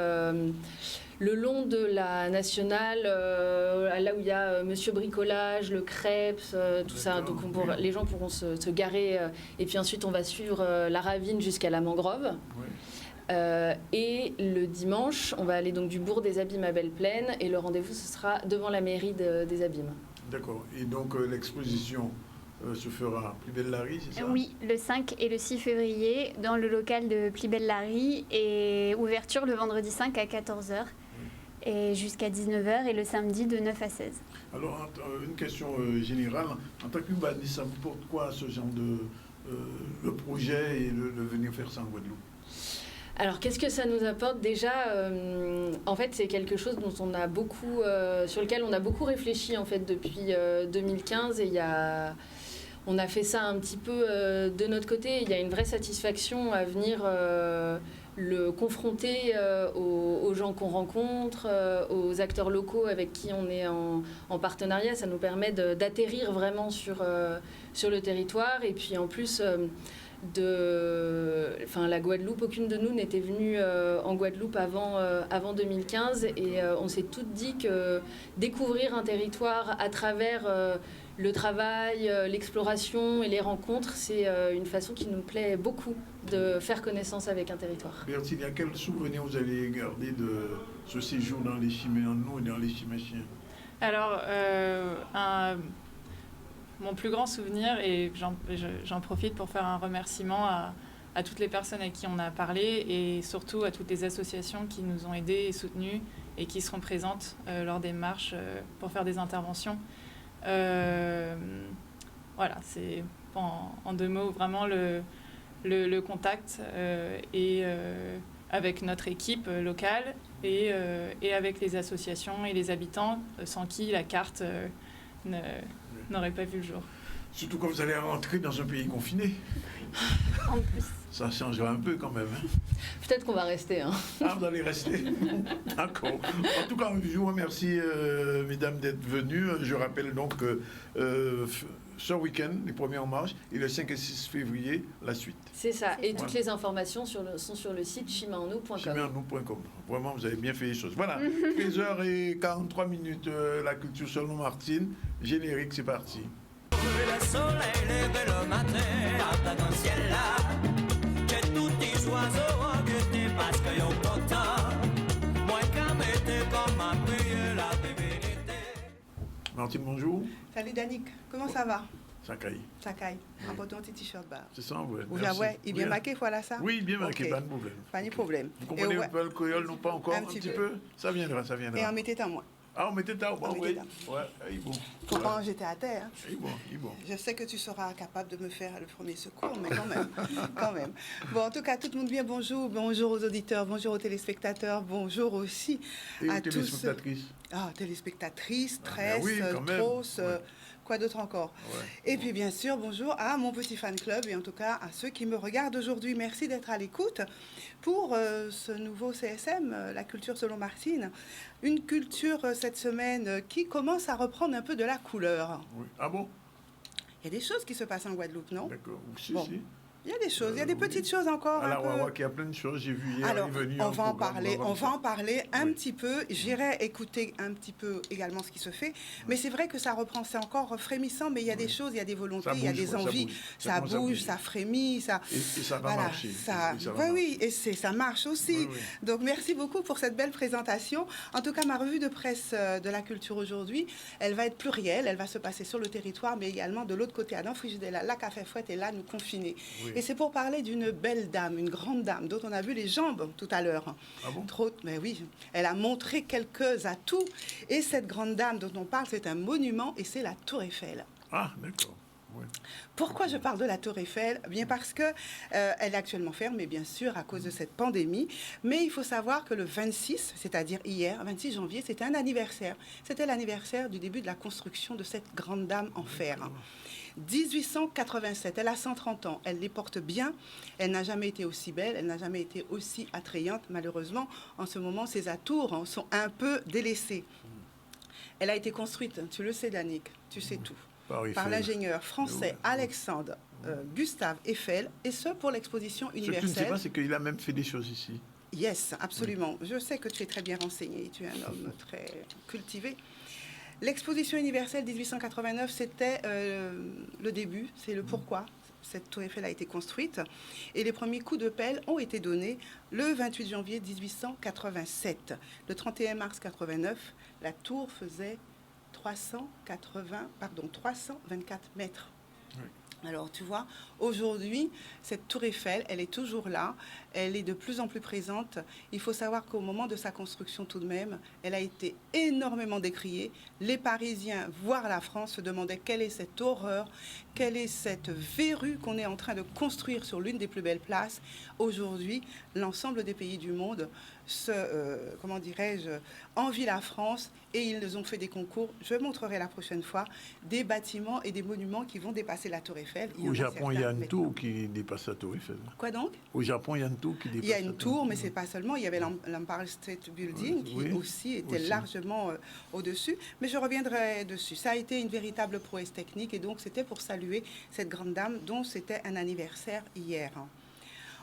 le long de la nationale, là où il y a Monsieur Bricolage, le Crêpes, tout ça. Donc les gens pourront se garer. Et puis ensuite, on va suivre la Ravine jusqu'à la Mangrove. Oui. Et le dimanche, on va aller donc du Bourg des Abîmes à Belle-Plaine. Et le rendez-vous, ce sera devant la mairie des Abîmes. D'accord. Et donc l'exposition se fera à Plibelle-la-Rive, c'est ça? Oui, le 5 et le 6 février dans le local de Plibelle-la-Rive et ouverture le vendredi 5 à 14h et jusqu'à 19h et le samedi de 9 à 16. Alors, une question générale. En tant qu'urbaniste, ça vous porte quoi ce genre de le projet et le venir faire ça en Guadeloupe? Alors, qu'est-ce que ça nous apporte? Déjà, en fait, c'est quelque chose dont on a beaucoup, sur lequel on a beaucoup réfléchi en fait depuis 2015 et on a fait ça un petit peu de notre côté. Il y a une vraie satisfaction à venir le confronter aux gens qu'on rencontre, aux acteurs locaux avec qui on est en partenariat. Ça nous permet d'atterrir vraiment sur le territoire. Et puis en plus, la Guadeloupe, aucune de nous n'était venue en Guadeloupe avant 2015. Et on s'est toutes dit que découvrir un territoire à travers le travail, l'exploration et les rencontres, c'est une façon qui nous plaît beaucoup de faire connaissance avec un territoire. Bertine, quel souvenir vous allez garder de ce séjour dans les Chiminous et dans les Chiminchiens? Alors, mon plus grand souvenir, et j'en profite pour faire un remerciement à toutes les personnes à qui on a parlé et surtout à toutes les associations qui nous ont aidés et soutenus et qui seront présentes lors des marches pour faire des interventions. Voilà, c'est en deux mots vraiment le contact et avec notre équipe locale et avec les associations et les habitants sans qui la carte n'aurait pas vu le jour. Surtout quand vous allez rentrer dans un pays confiné. En plus. Ça changera un peu quand même. Hein. Peut-être qu'on va rester. Hein. Ah, vous allez rester. D'accord. En tout cas, je vous remercie, mesdames, d'être venues. Je rappelle donc que ce week-end, les premiers en marche, et le 5 et 6 février, la suite. C'est ça. Et toutes les informations sont sur le site chimanou.com. Chimanou.com. Vraiment, vous avez bien fait les choses. Voilà. 13h43, la culture selon Martine. Générique, c'est parti. Le soleil lève le matin à ta ciel là. Que tous les oiseaux en gueule parce que y'ont content. Moi quand m'était comme un prière la divinité. Martine, bonjour. Salut Danick, comment ça va? Ça caille. Ça caille. En portant un petit t-shirt bas. C'est ça, ouais. Ouais, il est bien marqué, voilà ça? Oui, bien marqué, pas de problème. Pas de problème. Vous comprenez un peu le créole, non pas encore un petit peu? Ça viendra. Et on mettait à moi. Ah, on mettait à moi, oui. Ouais, il est bon. Faut pas jeter à terre. Il est bon. Je sais que tu seras capable de me faire le premier secours, mais quand même. Bon, en tout cas, tout le monde bien, bonjour. Bonjour aux auditeurs, bonjour aux téléspectateurs, bonjour aussi à tous. Téléspectatrices. Ah, téléspectatrices, tresses, trosses, quoi d'autre encore. Et puis, bien sûr, bonjour à mon petit fan club et en tout cas à ceux qui me regardent aujourd'hui. Merci d'être à l'écoute pour ce nouveau CSM, la culture selon Martine. Une culture cette semaine qui commence à reprendre un peu de la couleur. Oui. Ah bon? Il y a des choses qui se passent en Guadeloupe, non? D'accord. Si, bon. si. Il y a des choses, il y a des petites choses encore. À la Wawa, il y a plein de choses, j'ai vu hier. Alors, on va en parler un Oui. petit peu. J'irai écouter un petit peu également ce qui se fait. Mais c'est vrai que ça reprend, c'est encore frémissant, mais il y a des choses, il y a des volontés, il y a des envies. Ça bouge, ça frémit. Et ça va marcher. Oui, et ça marche aussi. Oui, oui. Donc, merci beaucoup pour cette belle présentation. En tout cas, ma revue de presse de la culture aujourd'hui, elle va être plurielle. Elle va se passer sur le territoire, mais également de l'autre côté, à Danfrigidella, la Café Fouette est là, nous confiner. Oui. Et c'est pour parler d'une belle dame, une grande dame, dont on a vu les jambes tout à l'heure. Ah bon? Mais oui, elle a montré quelques atouts. Et cette grande dame dont on parle, c'est un monument et c'est la Tour Eiffel. Ah, d'accord. Oui. Pourquoi je parle de la Tour Eiffel? Bien parce que elle est actuellement fermée, bien sûr, à cause de cette pandémie. Mais il faut savoir que le 26, c'est-à-dire hier, 26 janvier, c'était un anniversaire. C'était l'anniversaire du début de la construction de cette grande dame en fer. 1887, elle a 130 ans, elle les porte bien, elle n'a jamais été aussi belle, elle n'a jamais été aussi attrayante. Malheureusement, en ce moment, ses atours sont un peu délaissés. Elle a été construite, tu le sais, Danick, tu sais tout, par l'ingénieur français Alexandre Gustave Eiffel, et ce pour l'exposition universelle. Ce que tu ne sais pas, c'est qu'il a même fait des choses ici. Yes, absolument. Oui. Je sais que tu es très bien renseigné, tu es un homme très cultivé. L'exposition universelle 1889, c'était le début, c'est le pourquoi cette tour Eiffel a été construite. Et les premiers coups de pelle ont été donnés le 28 janvier 1887. Le 31 mars 89, la tour faisait 324 mètres. Oui. Alors, tu vois, aujourd'hui, cette tour Eiffel, elle est toujours là, elle est de plus en plus présente. Il faut savoir qu'au moment de sa construction, tout de même, elle a été énormément décriée. Les Parisiens, voire la France, se demandaient quelle est cette horreur, quelle est cette verrue qu'on est en train de construire sur l'une des plus belles places. Aujourd'hui, l'ensemble des pays du monde envie la France et ils ont fait des concours. Je montrerai la prochaine fois des bâtiments et des monuments qui vont dépasser la tour Eiffel. Au Japon, il y a une tour qui dépasse la tour Eiffel. Quoi donc? Au Japon, il y a une tour qui dépasse. Il y a une tour, mais c'est pas seulement. Il y avait l'Empire State Building qui aussi était largement au-dessus. Mais je reviendrai dessus. Ça a été une véritable prouesse technique et donc c'était pour saluer cette grande dame dont c'était un anniversaire hier.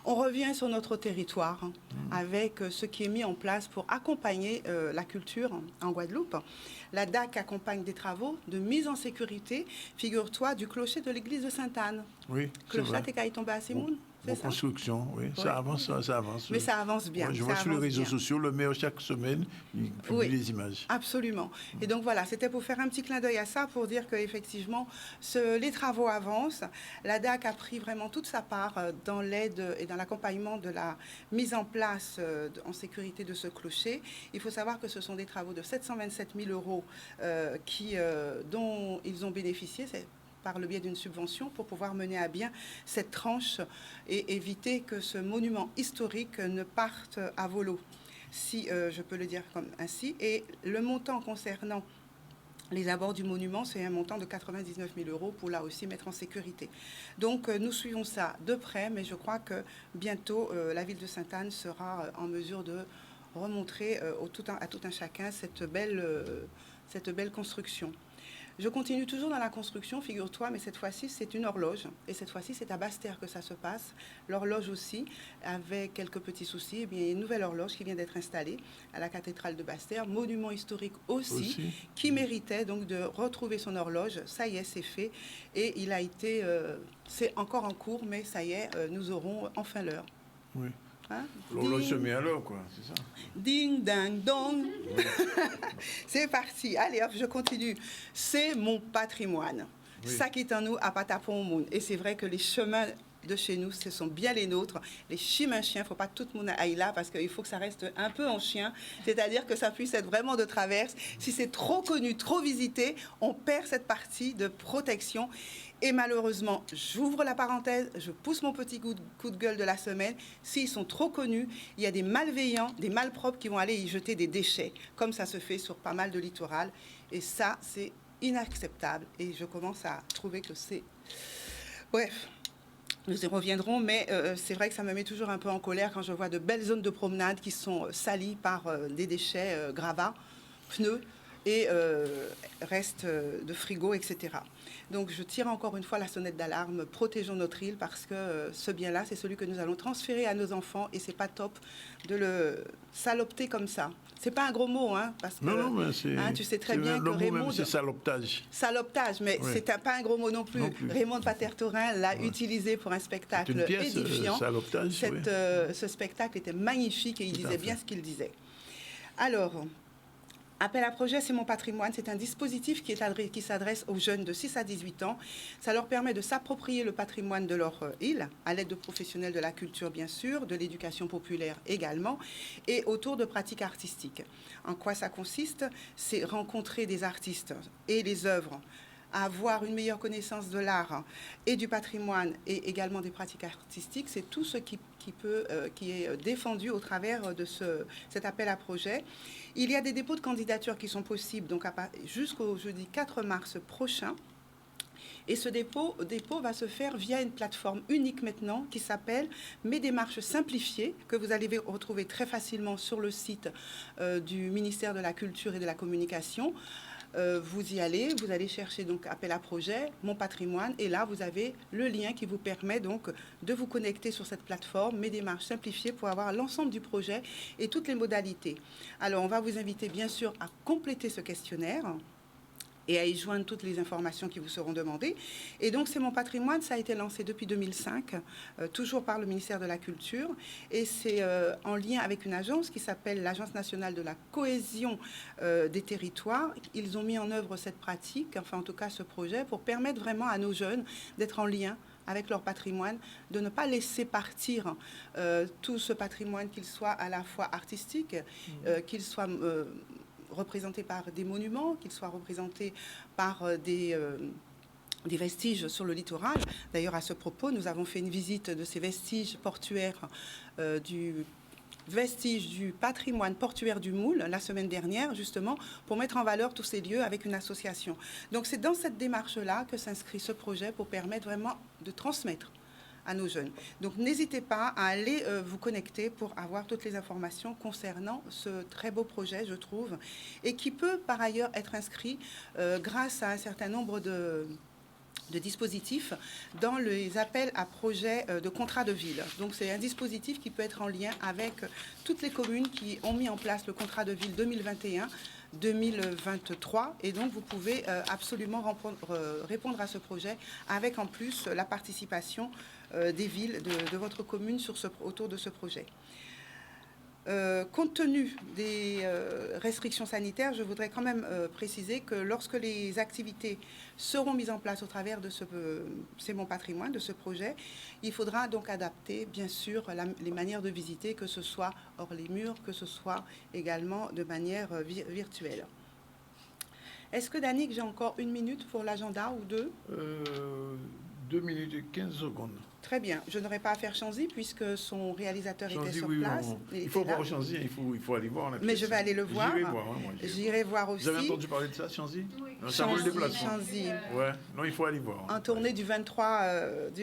On revient sur notre territoire avec ce qui est mis en place pour accompagner la culture en Guadeloupe. La DAC accompagne des travaux de mise en sécurité, figure-toi, du clocher de l'église de Sainte-Anne. Oui, c'est vrai. Le clocher est tombé à Simoun. Bon, construction, oui. Ça avance, ça avance. Mais ça avance bien. Ouais, je vois sur les réseaux sociaux, le maire chaque semaine, il publie les images. Absolument. Et donc voilà, c'était pour faire un petit clin d'œil à ça, pour dire qu'effectivement, les travaux avancent. La DAC a pris vraiment toute sa part dans l'aide et dans l'accompagnement de la mise en place en sécurité de ce clocher. Il faut savoir que ce sont des travaux de 727 000 € dont ils ont bénéficié. Par le biais d'une subvention pour pouvoir mener à bien cette tranche et éviter que ce monument historique ne parte à volo, si je peux le dire comme ainsi. Et le montant concernant les abords du monument, c'est un montant de 99 000 € pour là aussi mettre en sécurité. Donc nous suivons ça de près, mais je crois que bientôt la ville de Sainte-Anne sera en mesure de remontrer à tout un chacun cette belle construction. Je continue toujours dans la construction, figure-toi, mais cette fois-ci, c'est une horloge. Et cette fois-ci, c'est à Basse-Terre que ça se passe. L'horloge aussi, avec quelques petits soucis. Eh bien, il y a une nouvelle horloge qui vient d'être installée à la cathédrale de Basse-Terre, monument historique aussi, qui méritait donc de retrouver son horloge. Ça y est, c'est fait. Et il a été... c'est encore en cours, mais ça y est, nous aurons enfin l'heure. Oui. Hein? L'horloge se met à l'heure, quoi, c'est ça. Ding, dang, dong. Oui. C'est parti. Allez, hop, je continue. C'est mon patrimoine. Oui. Ça qui est en nous, à Patapon au monde. Et c'est vrai que les chemins de chez nous, ce sont bien les nôtres. Les chemins chiens, il ne faut pas tout le monde aille là parce qu'il faut que ça reste un peu en chien. C'est-à-dire que ça puisse être vraiment de traverse. Si c'est trop connu, trop visité, on perd cette partie de protection. Et malheureusement, j'ouvre la parenthèse, je pousse mon petit coup de gueule de la semaine. S'ils sont trop connus, il y a des malveillants, des malpropres qui vont aller y jeter des déchets, comme ça se fait sur pas mal de littoral. Et ça, c'est inacceptable. Et je commence à trouver que c'est... Bref, nous y reviendrons, mais c'est vrai que ça me met toujours un peu en colère quand je vois de belles zones de promenade qui sont salies par des déchets, gravats, pneus. et restes de frigo, etc. Donc je tire encore une fois la sonnette d'alarme, protégeons notre île parce que ce bien-là, c'est celui que nous allons transférer à nos enfants et c'est pas top de le salopter comme ça. C'est pas un gros mot, hein, parce que mais c'est, tu sais très bien que Raymond... c'est saloptage. Saloptage, mais c'est pas un gros mot non plus. Raymond Pater-Thorin l'a utilisé pour un spectacle une pièce, édifiant. Saloptage, ce spectacle était magnifique et il disait bien ce qu'il disait. Alors... Appel à projet, c'est mon patrimoine. C'est un dispositif qui s'adresse aux jeunes de 6 à 18 ans. Ça leur permet de s'approprier le patrimoine de leur île, à l'aide de professionnels de la culture, bien sûr, de l'éducation populaire également, et autour de pratiques artistiques. En quoi ça consiste? C'est rencontrer des artistes et les œuvres, avoir une meilleure connaissance de l'art et du patrimoine et également des pratiques artistiques. C'est tout ce qui est défendu au travers de cet appel à projet. Il y a des dépôts de candidature qui sont possibles donc jusqu'au jeudi 4 mars prochain. Et ce dépôt va se faire via une plateforme unique maintenant qui s'appelle Mes démarches simplifiées, que vous allez retrouver très facilement sur le site du ministère de la Culture et de la Communication. Vous y allez, vous allez chercher donc appel à projet, mon patrimoine, et là vous avez le lien qui vous permet donc de vous connecter sur cette plateforme, Mes démarches simplifiées, pour avoir l'ensemble du projet et toutes les modalités. Alors on va vous inviter bien sûr à compléter ce questionnaire et à y joindre toutes les informations qui vous seront demandées. Et donc, c'est mon patrimoine, ça a été lancé depuis 2005, toujours par le ministère de la Culture, et c'est en lien avec une agence qui s'appelle l'Agence nationale de la cohésion des territoires. Ils ont mis en œuvre cette pratique, enfin en tout cas ce projet, pour permettre vraiment à nos jeunes d'être en lien avec leur patrimoine, de ne pas laisser partir tout ce patrimoine, qu'il soit à la fois artistique, qu'il soit... représentés par des monuments, qu'ils soient représentés par des vestiges sur le littoral. D'ailleurs, à ce propos, nous avons fait une visite de ces vestiges portuaires, du patrimoine portuaire du Moule la semaine dernière, justement, pour mettre en valeur tous ces lieux avec une association. Donc, c'est dans cette démarche-là que s'inscrit ce projet pour permettre vraiment de transmettre à nos jeunes. Donc n'hésitez pas à aller vous connecter pour avoir toutes les informations concernant ce très beau projet, je trouve, et qui peut par ailleurs être inscrit grâce à un certain nombre de dispositifs dans les appels à projets de contrat de ville. Donc c'est un dispositif qui peut être en lien avec toutes les communes qui ont mis en place le contrat de ville 2021-2023, et donc vous pouvez absolument répondre à ce projet avec en plus la participation des villes de votre commune autour de ce projet. Compte tenu des restrictions sanitaires, je voudrais quand même préciser que lorsque les activités seront mises en place au travers de c'est mon patrimoine, de ce projet, il faudra donc adapter, bien sûr, les manières de visiter, que ce soit hors les murs, que ce soit également de manière virtuelle. Est-ce que, Danick, j'ai encore 1 minute pour l'agenda ou 2 2 minutes et 15 secondes. Très bien. Je n'aurais pas à faire Chanzy puisque son réalisateur était sur place. Il faut voir Chanzy, il faut aller voir la pièce. Mais je vais aller le voir. J'irai voir aussi. Vous avez entendu parler de ça, Chanzy? Oui. Ça vaut le déplacement. Chanzy. Ouais. Non, il faut aller voir. En tournée du 23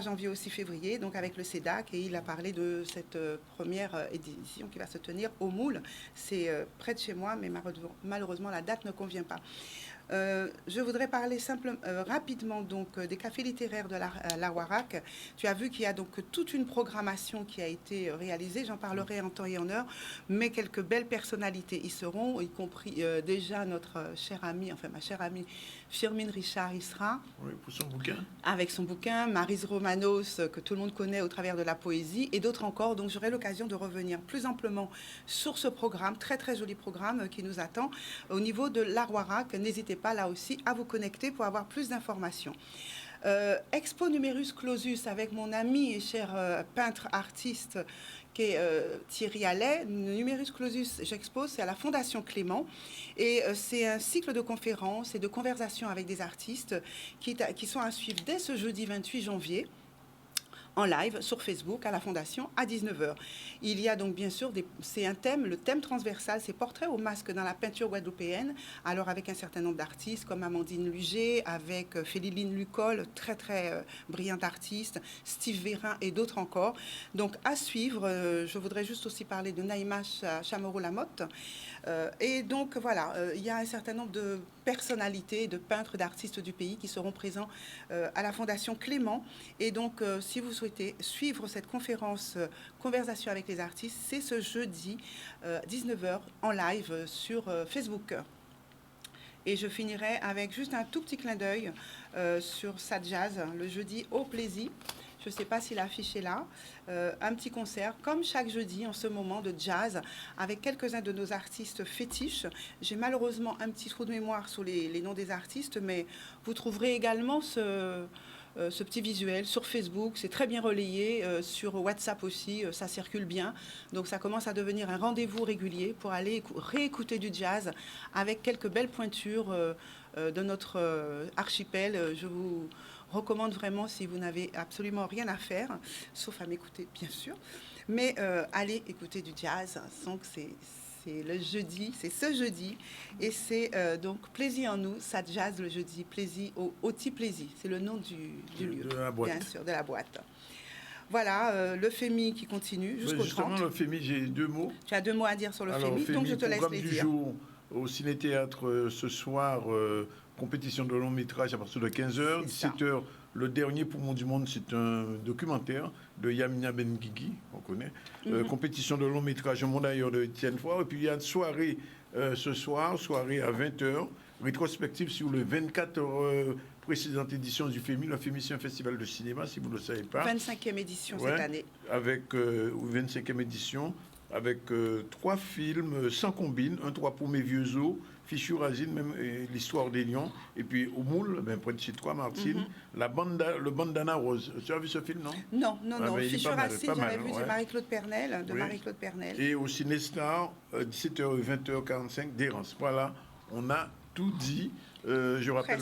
janvier au 6 février, donc avec le CEDAC, et il a parlé de cette première édition qui va se tenir au Moule. C'est près de chez moi, mais malheureusement, la date ne convient pas. Je voudrais parler rapidement donc des cafés littéraires de la Warac. Tu as vu qu'il y a donc toute une programmation qui a été réalisée. J'en parlerai en temps et en heure, mais quelques belles personnalités y seront, y compris déjà notre chère amie, enfin ma chère amie Firmin Richard y sera. Oui, pour son bouquin. Avec son bouquin, Maryse Romanos, que tout le monde connaît au travers de la poésie, et d'autres encore. Donc j'aurai l'occasion de revenir plus amplement sur ce programme, très très joli programme qui nous attend au niveau de la Warac. N'hésitez pas là aussi à vous connecter pour avoir plus d'informations. Expo Numerus Clausus avec mon ami et cher peintre artiste qui est Thierry Allais. Numerus Clausus, j'expose, c'est à la Fondation Clément, et c'est un cycle de conférences et de conversations avec des artistes qui sont à suivre dès ce jeudi 28 janvier. en live sur Facebook à la Fondation à 19h. Il y a donc bien sûr, c'est un thème, le thème transversal, c'est portrait au masque dans la peinture guadeloupéenne, alors avec un certain nombre d'artistes comme Amandine Luger, avec Féliline Lucol, très très brillante artiste, Steve Vérin et d'autres encore. Donc à suivre, je voudrais juste aussi parler de Naïma Chamorro-Lamotte. Et donc voilà, il y a un certain nombre de personnalités, de peintres, d'artistes du pays qui seront présents à la Fondation Clément. Et donc, si vous souhaitez suivre cette conférence Conversation avec les artistes, c'est ce jeudi 19h en live sur Facebook. Et je finirai avec juste un tout petit clin d'œil sur Sad Jazz, le jeudi au plaisir. Je ne sais pas si l'affiche est là. Un petit concert, comme chaque jeudi en ce moment, de jazz, avec quelques-uns de nos artistes fétiches. J'ai malheureusement un petit trou de mémoire sur les noms des artistes, mais vous trouverez également ce petit visuel sur Facebook. C'est très bien relayé, sur WhatsApp aussi, ça circule bien. Donc ça commence à devenir un rendez-vous régulier pour aller réécouter du jazz avec quelques belles pointures de notre archipel. Je vous recommande vraiment, si vous n'avez absolument rien à faire, sauf à m'écouter bien sûr, mais allez écouter du jazz. Donc c'est le jeudi, c'est ce jeudi, et c'est donc Plaisir en nous, ça jazz le jeudi, Plaisir au petit plaisir, c'est le nom du lieu, de la boîte. Bien sûr, de la boîte. Voilà, le FEMI qui continue jusqu'au 30. Justement, le FEMI, j'ai 2 mots. Tu as 2 mots à dire sur le Alors, FEMI, donc je te laisse les du dire. jour au Ciné-Théâtre ce soir, compétition de long métrage à partir de 15h. 17h, le dernier Poumon du monde, c'est un documentaire de Yamina Benguigui, on connaît. Compétition de long métrage au monde ailleurs de Étienne Foire. Et puis il y a une soirée ce soir, soirée à 20h, rétrospective sur les 24 précédentes éditions du FEMI. Le FEMI, c'est un festival de cinéma, si vous ne le savez pas. 25e édition cette année. Avec 25e édition, avec 3 films sans combine, un 3 pour mes vieux os, Fichu Racine, même l'histoire des lions, et puis au Moule, près de chez toi, Martine, le bandana rose. Tu as vu ce film, non? Non. Fichu Racine, j'avais vu, c'est Marie-Claude Pernel, Marie-Claude Pernel. Et au Ciné-Star, 17h et 20h45, d'Errance. Voilà, on a tout dit. Je rappelle,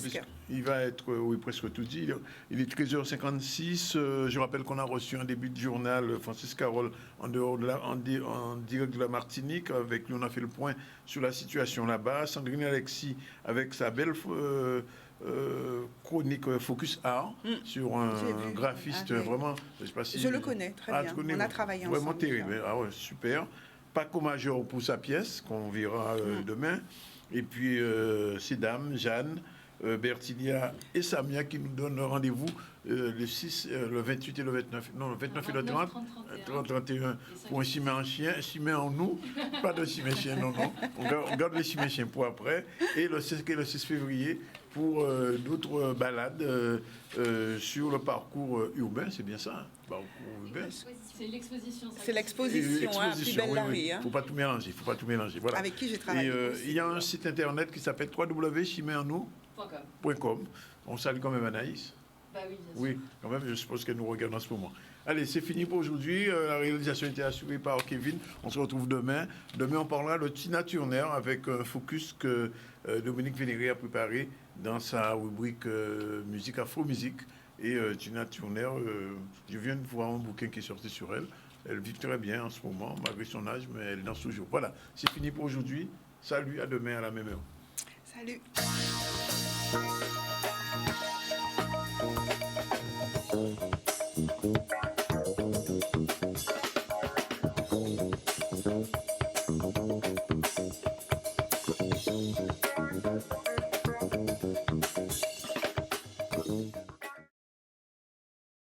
il va être, presque tout dit. Il est 13h56. Je rappelle qu'on a reçu un début de journal, Francis Carole, en direct de la Martinique. Avec lui, on a fait le point sur la situation là-bas. Sandrine Alexis, avec sa belle chronique Focus Art, sur un graphiste vraiment. Je sais pas si, je le connais très bien. On a travaillé ensemble. Vraiment terrible. Ah ouais, super. Paco Major pour sa pièce, qu'on verra demain. Et puis, ces dames, Jeanne, Bertilia et Samia, qui nous donnent rendez-vous le 28 et le 29. Non, le 29 et le 30. 31 pour un chimé en chien, un chimé en nous. Pas de chimé chien, non. On garde les chimé chiens pour après. Et le 6 février pour d'autres balades sur le parcours urbain. C'est bien ça, parcours urbain. C'est l'exposition. C'est l'exposition, plus belle la vie. Il ne faut pas tout mélanger. Voilà. Avec qui j'ai travaillé. Il y a un site internet qui s'appelle www.chiméenou.com. On salue quand même Anaïs. Bah oui, bien sûr. Oui, quand même, je suppose qu'elle nous regarde en ce moment. Allez, c'est fini pour aujourd'hui. La réalisation était assurée par Kevin. On se retrouve demain. Demain, on parlera de Tina Turner avec un focus que Dominique Vénéré a préparé dans sa rubrique musique, afro-musique. Et Tina Turner, je viens de voir un bouquin qui est sorti sur elle. Elle vit très bien en ce moment, malgré son âge, mais elle danse toujours. Voilà, c'est fini pour aujourd'hui. Salut, à demain à la même heure. Salut. Thank you.